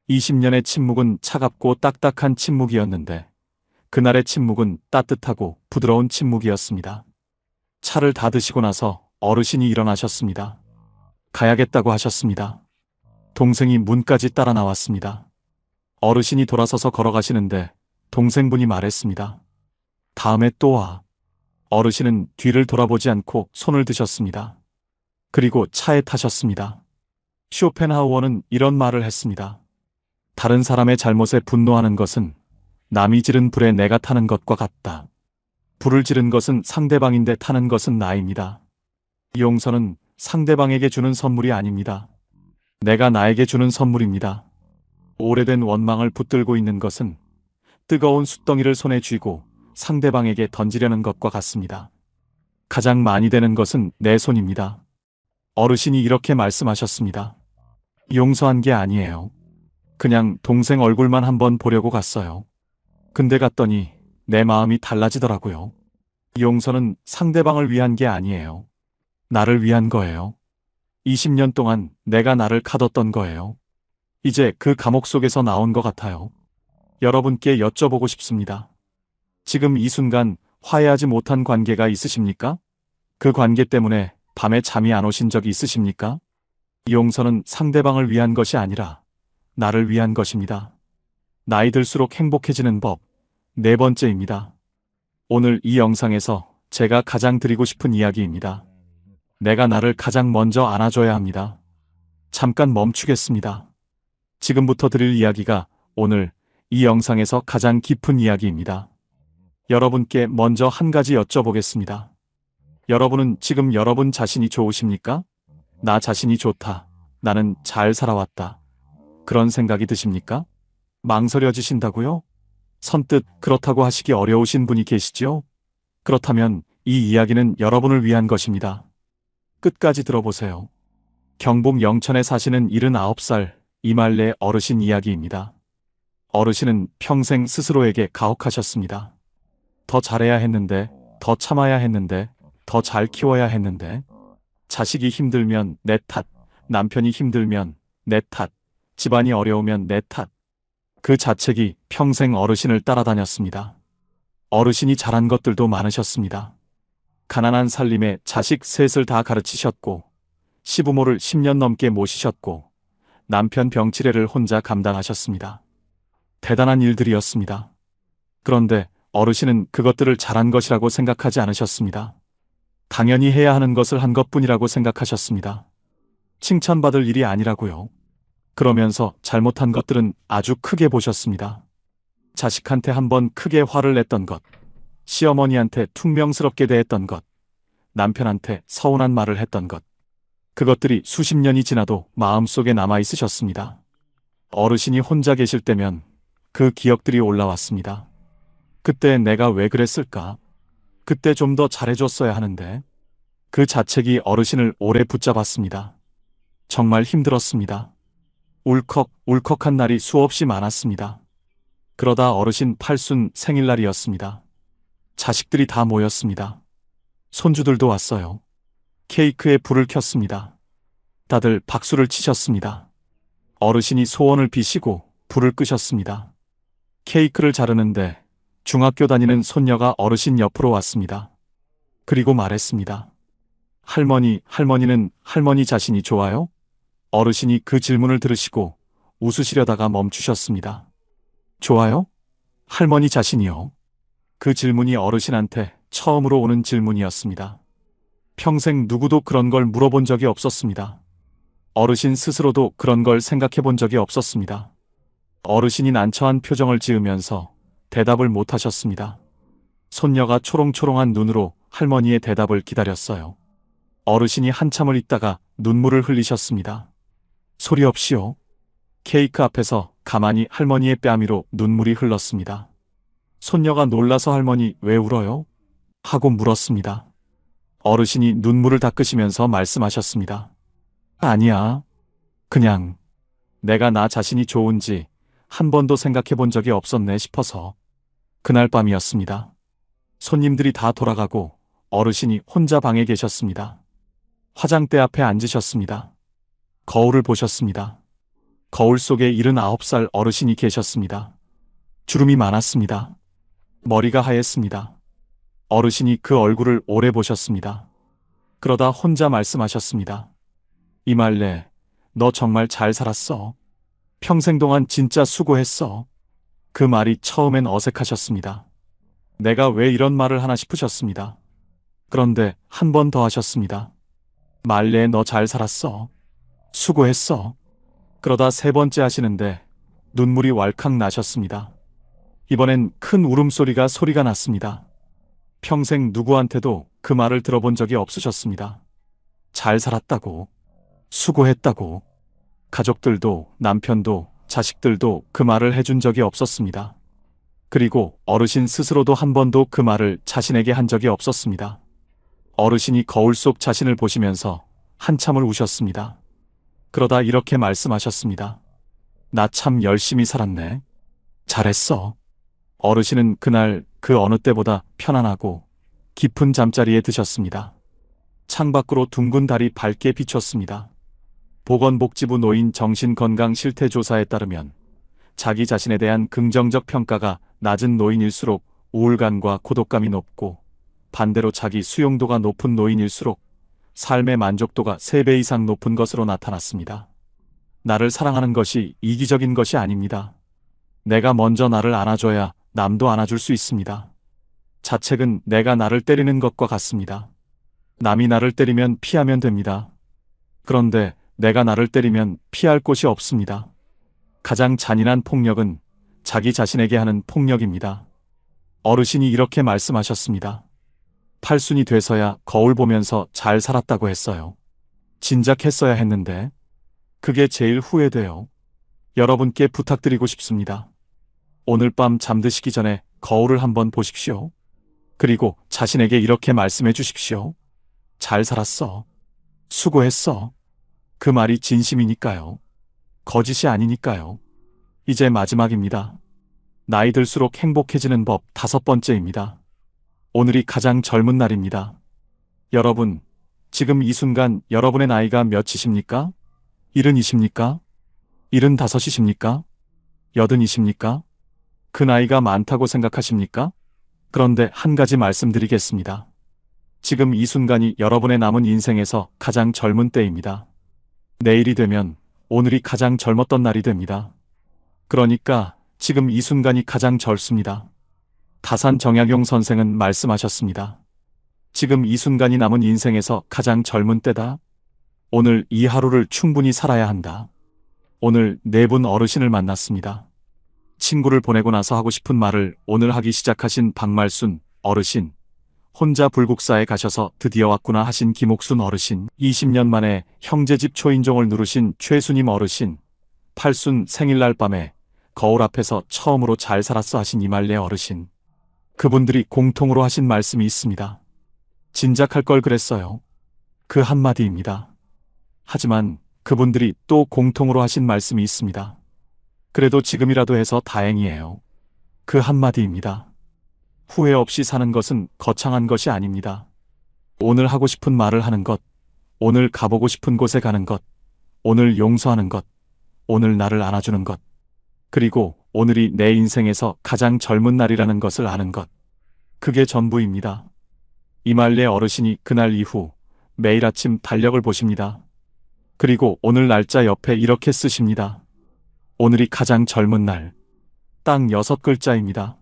20년의 침묵은 차갑고 딱딱한 침묵이었는데 그날의 침묵은 따뜻하고 부드러운 침묵이었습니다. 차를 다 드시고 나서 어르신이 일어나셨습니다. 가야겠다고 하셨습니다. 동생이 문까지 따라 나왔습니다. 어르신이 돌아서서 걸어가시는데 동생분이 말했습니다. 다음에 또 와. 어르신은 뒤를 돌아보지 않고 손을 드셨습니다. 그리고 차에 타셨습니다. 쇼펜하우어는 이런 말을 했습니다. 다른 사람의 잘못에 분노하는 것은 남이 지른 불에 내가 타는 것과 같다. 불을 지른 것은 상대방인데 타는 것은 나입니다. 용서는 상대방에게 주는 선물이 아닙니다. 내가 나에게 주는 선물입니다. 오래된 원망을 붙들고 있는 것은 뜨거운 숯덩이를 손에 쥐고 상대방에게 던지려는 것과 같습니다. 가장 많이 되는 것은 내 손입니다. 어르신이 이렇게 말씀하셨습니다. 용서한 게 아니에요. 그냥 동생 얼굴만 한번 보려고 갔어요. 근데 갔더니 내 마음이 달라지더라고요. 용서는 상대방을 위한 게 아니에요. 나를 위한 거예요. 20년 동안 내가 나를 가뒀던 거예요. 이제 그 감옥 속에서 나온 것 같아요. 여러분께 여쭤보고 싶습니다. 지금 이 순간 화해하지 못한 관계가 있으십니까? 그 관계 때문에 밤에 잠이 안 오신 적이 있으십니까? 용서는 상대방을 위한 것이 아니라 나를 위한 것입니다. 나이 들수록 행복해지는 법, 네 번째입니다. 오늘 이 영상에서 제가 가장 드리고 싶은 이야기입니다. 내가 나를 가장 먼저 안아줘야 합니다. 잠깐 멈추겠습니다. 지금부터 드릴 이야기가 오늘 이 영상에서 가장 깊은 이야기입니다. 여러분께 먼저 한 가지 여쭤보겠습니다. 여러분은 지금 여러분 자신이 좋으십니까? 나 자신이 좋다. 나는 잘 살아왔다. 그런 생각이 드십니까? 망설여지신다고요? 선뜻 그렇다고 하시기 어려우신 분이 계시죠? 그렇다면 이 이야기는 여러분을 위한 것입니다. 끝까지 들어보세요. 경북 영천에 사시는 79살 이말래 어르신 이야기입니다. 어르신은 평생 스스로에게 가혹하셨습니다. 더 잘해야 했는데, 더 참아야 했는데, 더 잘 키워야 했는데, 자식이 힘들면 내 탓, 남편이 힘들면 내 탓, 집안이 어려우면 내 탓. 그 자책이 평생 어르신을 따라다녔습니다. 어르신이 잘한 것들도 많으셨습니다. 가난한 살림에 자식 셋을 다 가르치셨고, 시부모를 10년 넘게 모시셨고, 남편 병치레를 혼자 감당하셨습니다. 대단한 일들이었습니다. 그런데 어르신은 그것들을 잘한 것이라고 생각하지 않으셨습니다. 당연히 해야 하는 것을 한 것뿐이라고 생각하셨습니다. 칭찬받을 일이 아니라고요. 그러면서 잘못한 것들은 아주 크게 보셨습니다. 자식한테 한번 크게 화를 냈던 것, 시어머니한테 퉁명스럽게 대했던 것, 남편한테 서운한 말을 했던 것, 그것들이 수십 년이 지나도 마음속에 남아 있으셨습니다. 어르신이 혼자 계실 때면 그 기억들이 올라왔습니다. 그때 내가 왜 그랬을까? 그때 좀 더 잘해줬어야 하는데. 그 자책이 어르신을 오래 붙잡았습니다. 정말 힘들었습니다. 울컥울컥한 날이 수없이 많았습니다. 그러다 어르신 팔순 생일날이었습니다. 자식들이 다 모였습니다. 손주들도 왔어요. 케이크에 불을 켰습니다. 다들 박수를 치셨습니다. 어르신이 소원을 비시고 불을 끄셨습니다. 케이크를 자르는데 중학교 다니는 손녀가 어르신 옆으로 왔습니다. 그리고 말했습니다. 할머니는 할머니 자신이 좋아요? 어르신이 그 질문을 들으시고 웃으시려다가 멈추셨습니다. 좋아요? 할머니 자신이요? 그 질문이 어르신한테 처음으로 오는 질문이었습니다. 평생 누구도 그런 걸 물어본 적이 없었습니다. 어르신 스스로도 그런 걸 생각해 본 적이 없었습니다. 어르신이 난처한 표정을 지으면서 대답을 못 하셨습니다. 손녀가 초롱초롱한 눈으로 할머니의 대답을 기다렸어요. 어르신이 한참을 있다가 눈물을 흘리셨습니다. 소리 없이요. 케이크 앞에서 가만히 할머니의 뺨위로 눈물이 흘렀습니다. 손녀가 놀라서 할머니 왜 울어요? 하고 물었습니다. 어르신이 눈물을 닦으시면서 말씀하셨습니다. 아니야. 그냥 내가 나 자신이 좋은지 한 번도 생각해 본 적이 없었네 싶어서. 그날 밤이었습니다. 손님들이 다 돌아가고 어르신이 혼자 방에 계셨습니다. 화장대 앞에 앉으셨습니다. 거울을 보셨습니다. 거울 속에 79살 어르신이 계셨습니다. 주름이 많았습니다. 머리가 하였습니다. 어르신이 그 얼굴을 오래 보셨습니다. 그러다 혼자 말씀하셨습니다. 이말래, 너 정말 잘 살았어. 평생 동안 진짜 수고했어. 그 말이 처음엔 어색하셨습니다. 내가 왜 이런 말을 하나 싶으셨습니다. 그런데 한 번 더 하셨습니다. 말래, 너 잘 살았어. 수고했어. 그러다 세 번째 하시는데 눈물이 왈칵 나셨습니다. 이번엔 큰 울음소리가 났습니다. 평생 누구한테도 그 말을 들어본 적이 없으셨습니다. 잘 살았다고, 수고했다고. 가족들도 남편도 자식들도 그 말을 해준 적이 없었습니다. 그리고 어르신 스스로도 한 번도 그 말을 자신에게 한 적이 없었습니다. 어르신이 거울 속 자신을 보시면서 한참을 우셨습니다. 그러다 이렇게 말씀하셨습니다. 나 참 열심히 살았네. 잘했어. 어르신은 그날 그 어느 때보다 편안하고 깊은 잠자리에 드셨습니다. 창밖으로 둥근 달이 밝게 비쳤습니다. 보건복지부 노인 정신건강실태조사에 따르면 자기 자신에 대한 긍정적 평가가 낮은 노인일수록 우울감과 고독감이 높고, 반대로 자기 수용도가 높은 노인일수록 삶의 만족도가 3배 이상 높은 것으로 나타났습니다. 나를 사랑하는 것이 이기적인 것이 아닙니다. 내가 먼저 나를 안아줘야 남도 안아줄 수 있습니다. 자책은 내가 나를 때리는 것과 같습니다. 남이 나를 때리면 피하면 됩니다. 그런데 내가 나를 때리면 피할 곳이 없습니다. 가장 잔인한 폭력은 자기 자신에게 하는 폭력입니다. 어르신이 이렇게 말씀하셨습니다. 팔순이 돼서야 거울 보면서 잘 살았다고 했어요. 진작 했어야 했는데 그게 제일 후회돼요. 여러분께 부탁드리고 싶습니다. 오늘 밤 잠드시기 전에 거울을 한번 보십시오. 그리고 자신에게 이렇게 말씀해 주십시오. 잘 살았어. 수고했어. 그 말이 진심이니까요. 거짓이 아니니까요. 이제 마지막입니다. 나이 들수록 행복해지는 법 5번째입니다. 오늘이 가장 젊은 날입니다. 여러분, 지금 이 순간 여러분의 나이가 몇이십니까? 70이십니까? 75이십니까? 80이십니까? 그 나이가 많다고 생각하십니까? 그런데 한 가지 말씀드리겠습니다. 지금 이 순간이 여러분의 남은 인생에서 가장 젊은 때입니다. 내일이 되면 오늘이 가장 젊었던 날이 됩니다. 그러니까 지금 이 순간이 가장 젊습니다. 다산 정약용 선생은 말씀하셨습니다. 지금 이 순간이 남은 인생에서 가장 젊은 때다. 오늘 이 하루를 충분히 살아야 한다. 오늘 4분 어르신을 만났습니다. 친구를 보내고 나서 하고 싶은 말을 오늘 하기 시작하신 박말순 어르신, 혼자 불국사에 가셔서 드디어 왔구나 하신 김옥순 어르신, 20년 만에 형제집 초인종을 누르신 최수님 어르신, 팔순 생일날 밤에 거울 앞에서 처음으로 잘 살았어 하신 이말래 어르신. 그분들이 공통으로 하신 말씀이 있습니다. 진작 할 걸 그랬어요. 그 한마디입니다. 하지만 그분들이 또 공통으로 하신 말씀이 있습니다. 그래도 지금이라도 해서 다행이에요. 그 한마디입니다. 후회 없이 사는 것은 거창한 것이 아닙니다. 오늘 하고 싶은 말을 하는 것, 오늘 가보고 싶은 곳에 가는 것, 오늘 용서하는 것, 오늘 나를 안아주는 것, 그리고 오늘이 내 인생에서 가장 젊은 날이라는 것을 아는 것. 그게 전부입니다. 이말래 어르신이 그날 이후 매일 아침 달력을 보십니다. 그리고 오늘 날짜 옆에 이렇게 쓰십니다. 오늘이 가장 젊은 날. 딱 6글자입니다.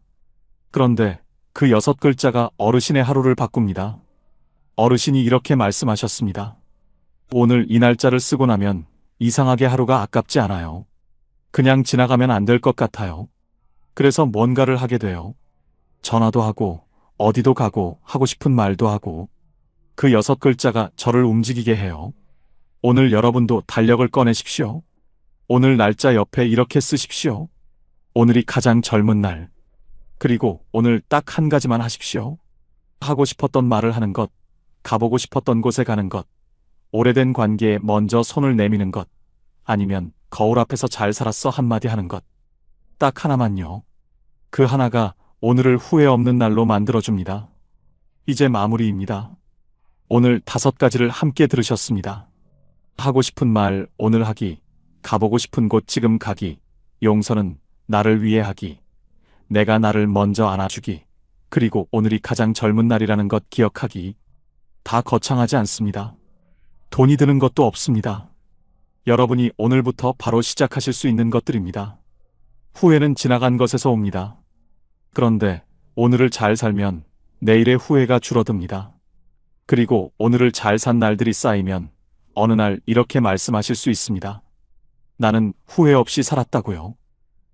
그런데 그 6글자가 어르신의 하루를 바꿉니다. 어르신이 이렇게 말씀하셨습니다. 오늘 이 날짜를 쓰고 나면 이상하게 하루가 아깝지 않아요. 그냥 지나가면 안 될 것 같아요. 그래서 뭔가를 하게 돼요. 전화도 하고 어디도 가고 하고 싶은 말도 하고. 그 6글자가 저를 움직이게 해요. 오늘 여러분도 달력을 꺼내십시오. 오늘 날짜 옆에 이렇게 쓰십시오. 오늘이 가장 젊은 날. 그리고 오늘 딱 한 가지만 하십시오. 하고 싶었던 말을 하는 것, 가보고 싶었던 곳에 가는 것, 오래된 관계에 먼저 손을 내미는 것, 아니면 거울 앞에서 잘 살았어 한마디 하는 것. 딱 하나만요. 그 하나가 오늘을 후회 없는 날로 만들어줍니다. 이제 마무리입니다. 오늘 5가지를 함께 들으셨습니다. 하고 싶은 말 오늘 하기, 가보고 싶은 곳 지금 가기, 용서는 나를 위해 하기, 내가 나를 먼저 안아주기, 그리고 오늘이 가장 젊은 날이라는 것 기억하기. 다 거창하지 않습니다. 돈이 드는 것도 없습니다. 여러분이 오늘부터 바로 시작하실 수 있는 것들입니다. 후회는 지나간 것에서 옵니다. 그런데 오늘을 잘 살면 내일의 후회가 줄어듭니다. 그리고 오늘을 잘 산 날들이 쌓이면 어느 날 이렇게 말씀하실 수 있습니다. 나는 후회 없이 살았다고요.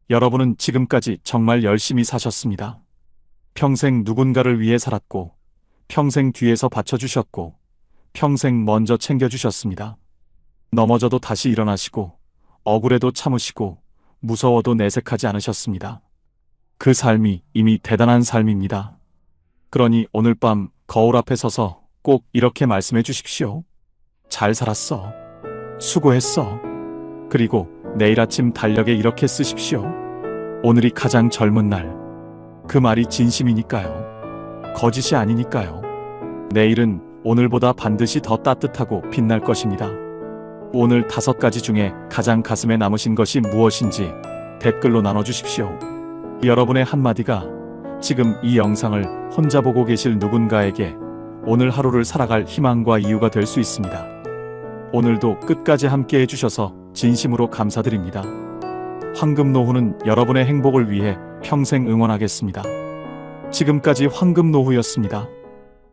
여러분은 지금까지 정말 열심히 사셨습니다. 평생 누군가를 위해 살았고, 평생 뒤에서 받쳐주셨고, 평생 먼저 챙겨주셨습니다. 넘어져도 다시 일어나시고, 억울해도 참으시고, 무서워도 내색하지 않으셨습니다. 그 삶이 이미 대단한 삶입니다. 그러니 오늘 밤 거울 앞에 서서 꼭 이렇게 말씀해 주십시오. 잘 살았어. 수고했어. 그리고 내일 아침 달력에 이렇게 쓰십시오. 오늘이 가장 젊은 날. 그 말이 진심이니까요. 거짓이 아니니까요. 내일은 오늘보다 반드시 더 따뜻하고 빛날 것입니다. 오늘 5가지 중에 가장 가슴에 남으신 것이 무엇인지 댓글로 나눠주십시오. 여러분의 한마디가 지금 이 영상을 혼자 보고 계실 누군가에게 오늘 하루를 살아갈 희망과 이유가 될 수 있습니다. 오늘도 끝까지 함께 해주셔서 진심으로 감사드립니다. 황금노후는 여러분의 행복을 위해 평생 응원하겠습니다. 지금까지 황금노후였습니다.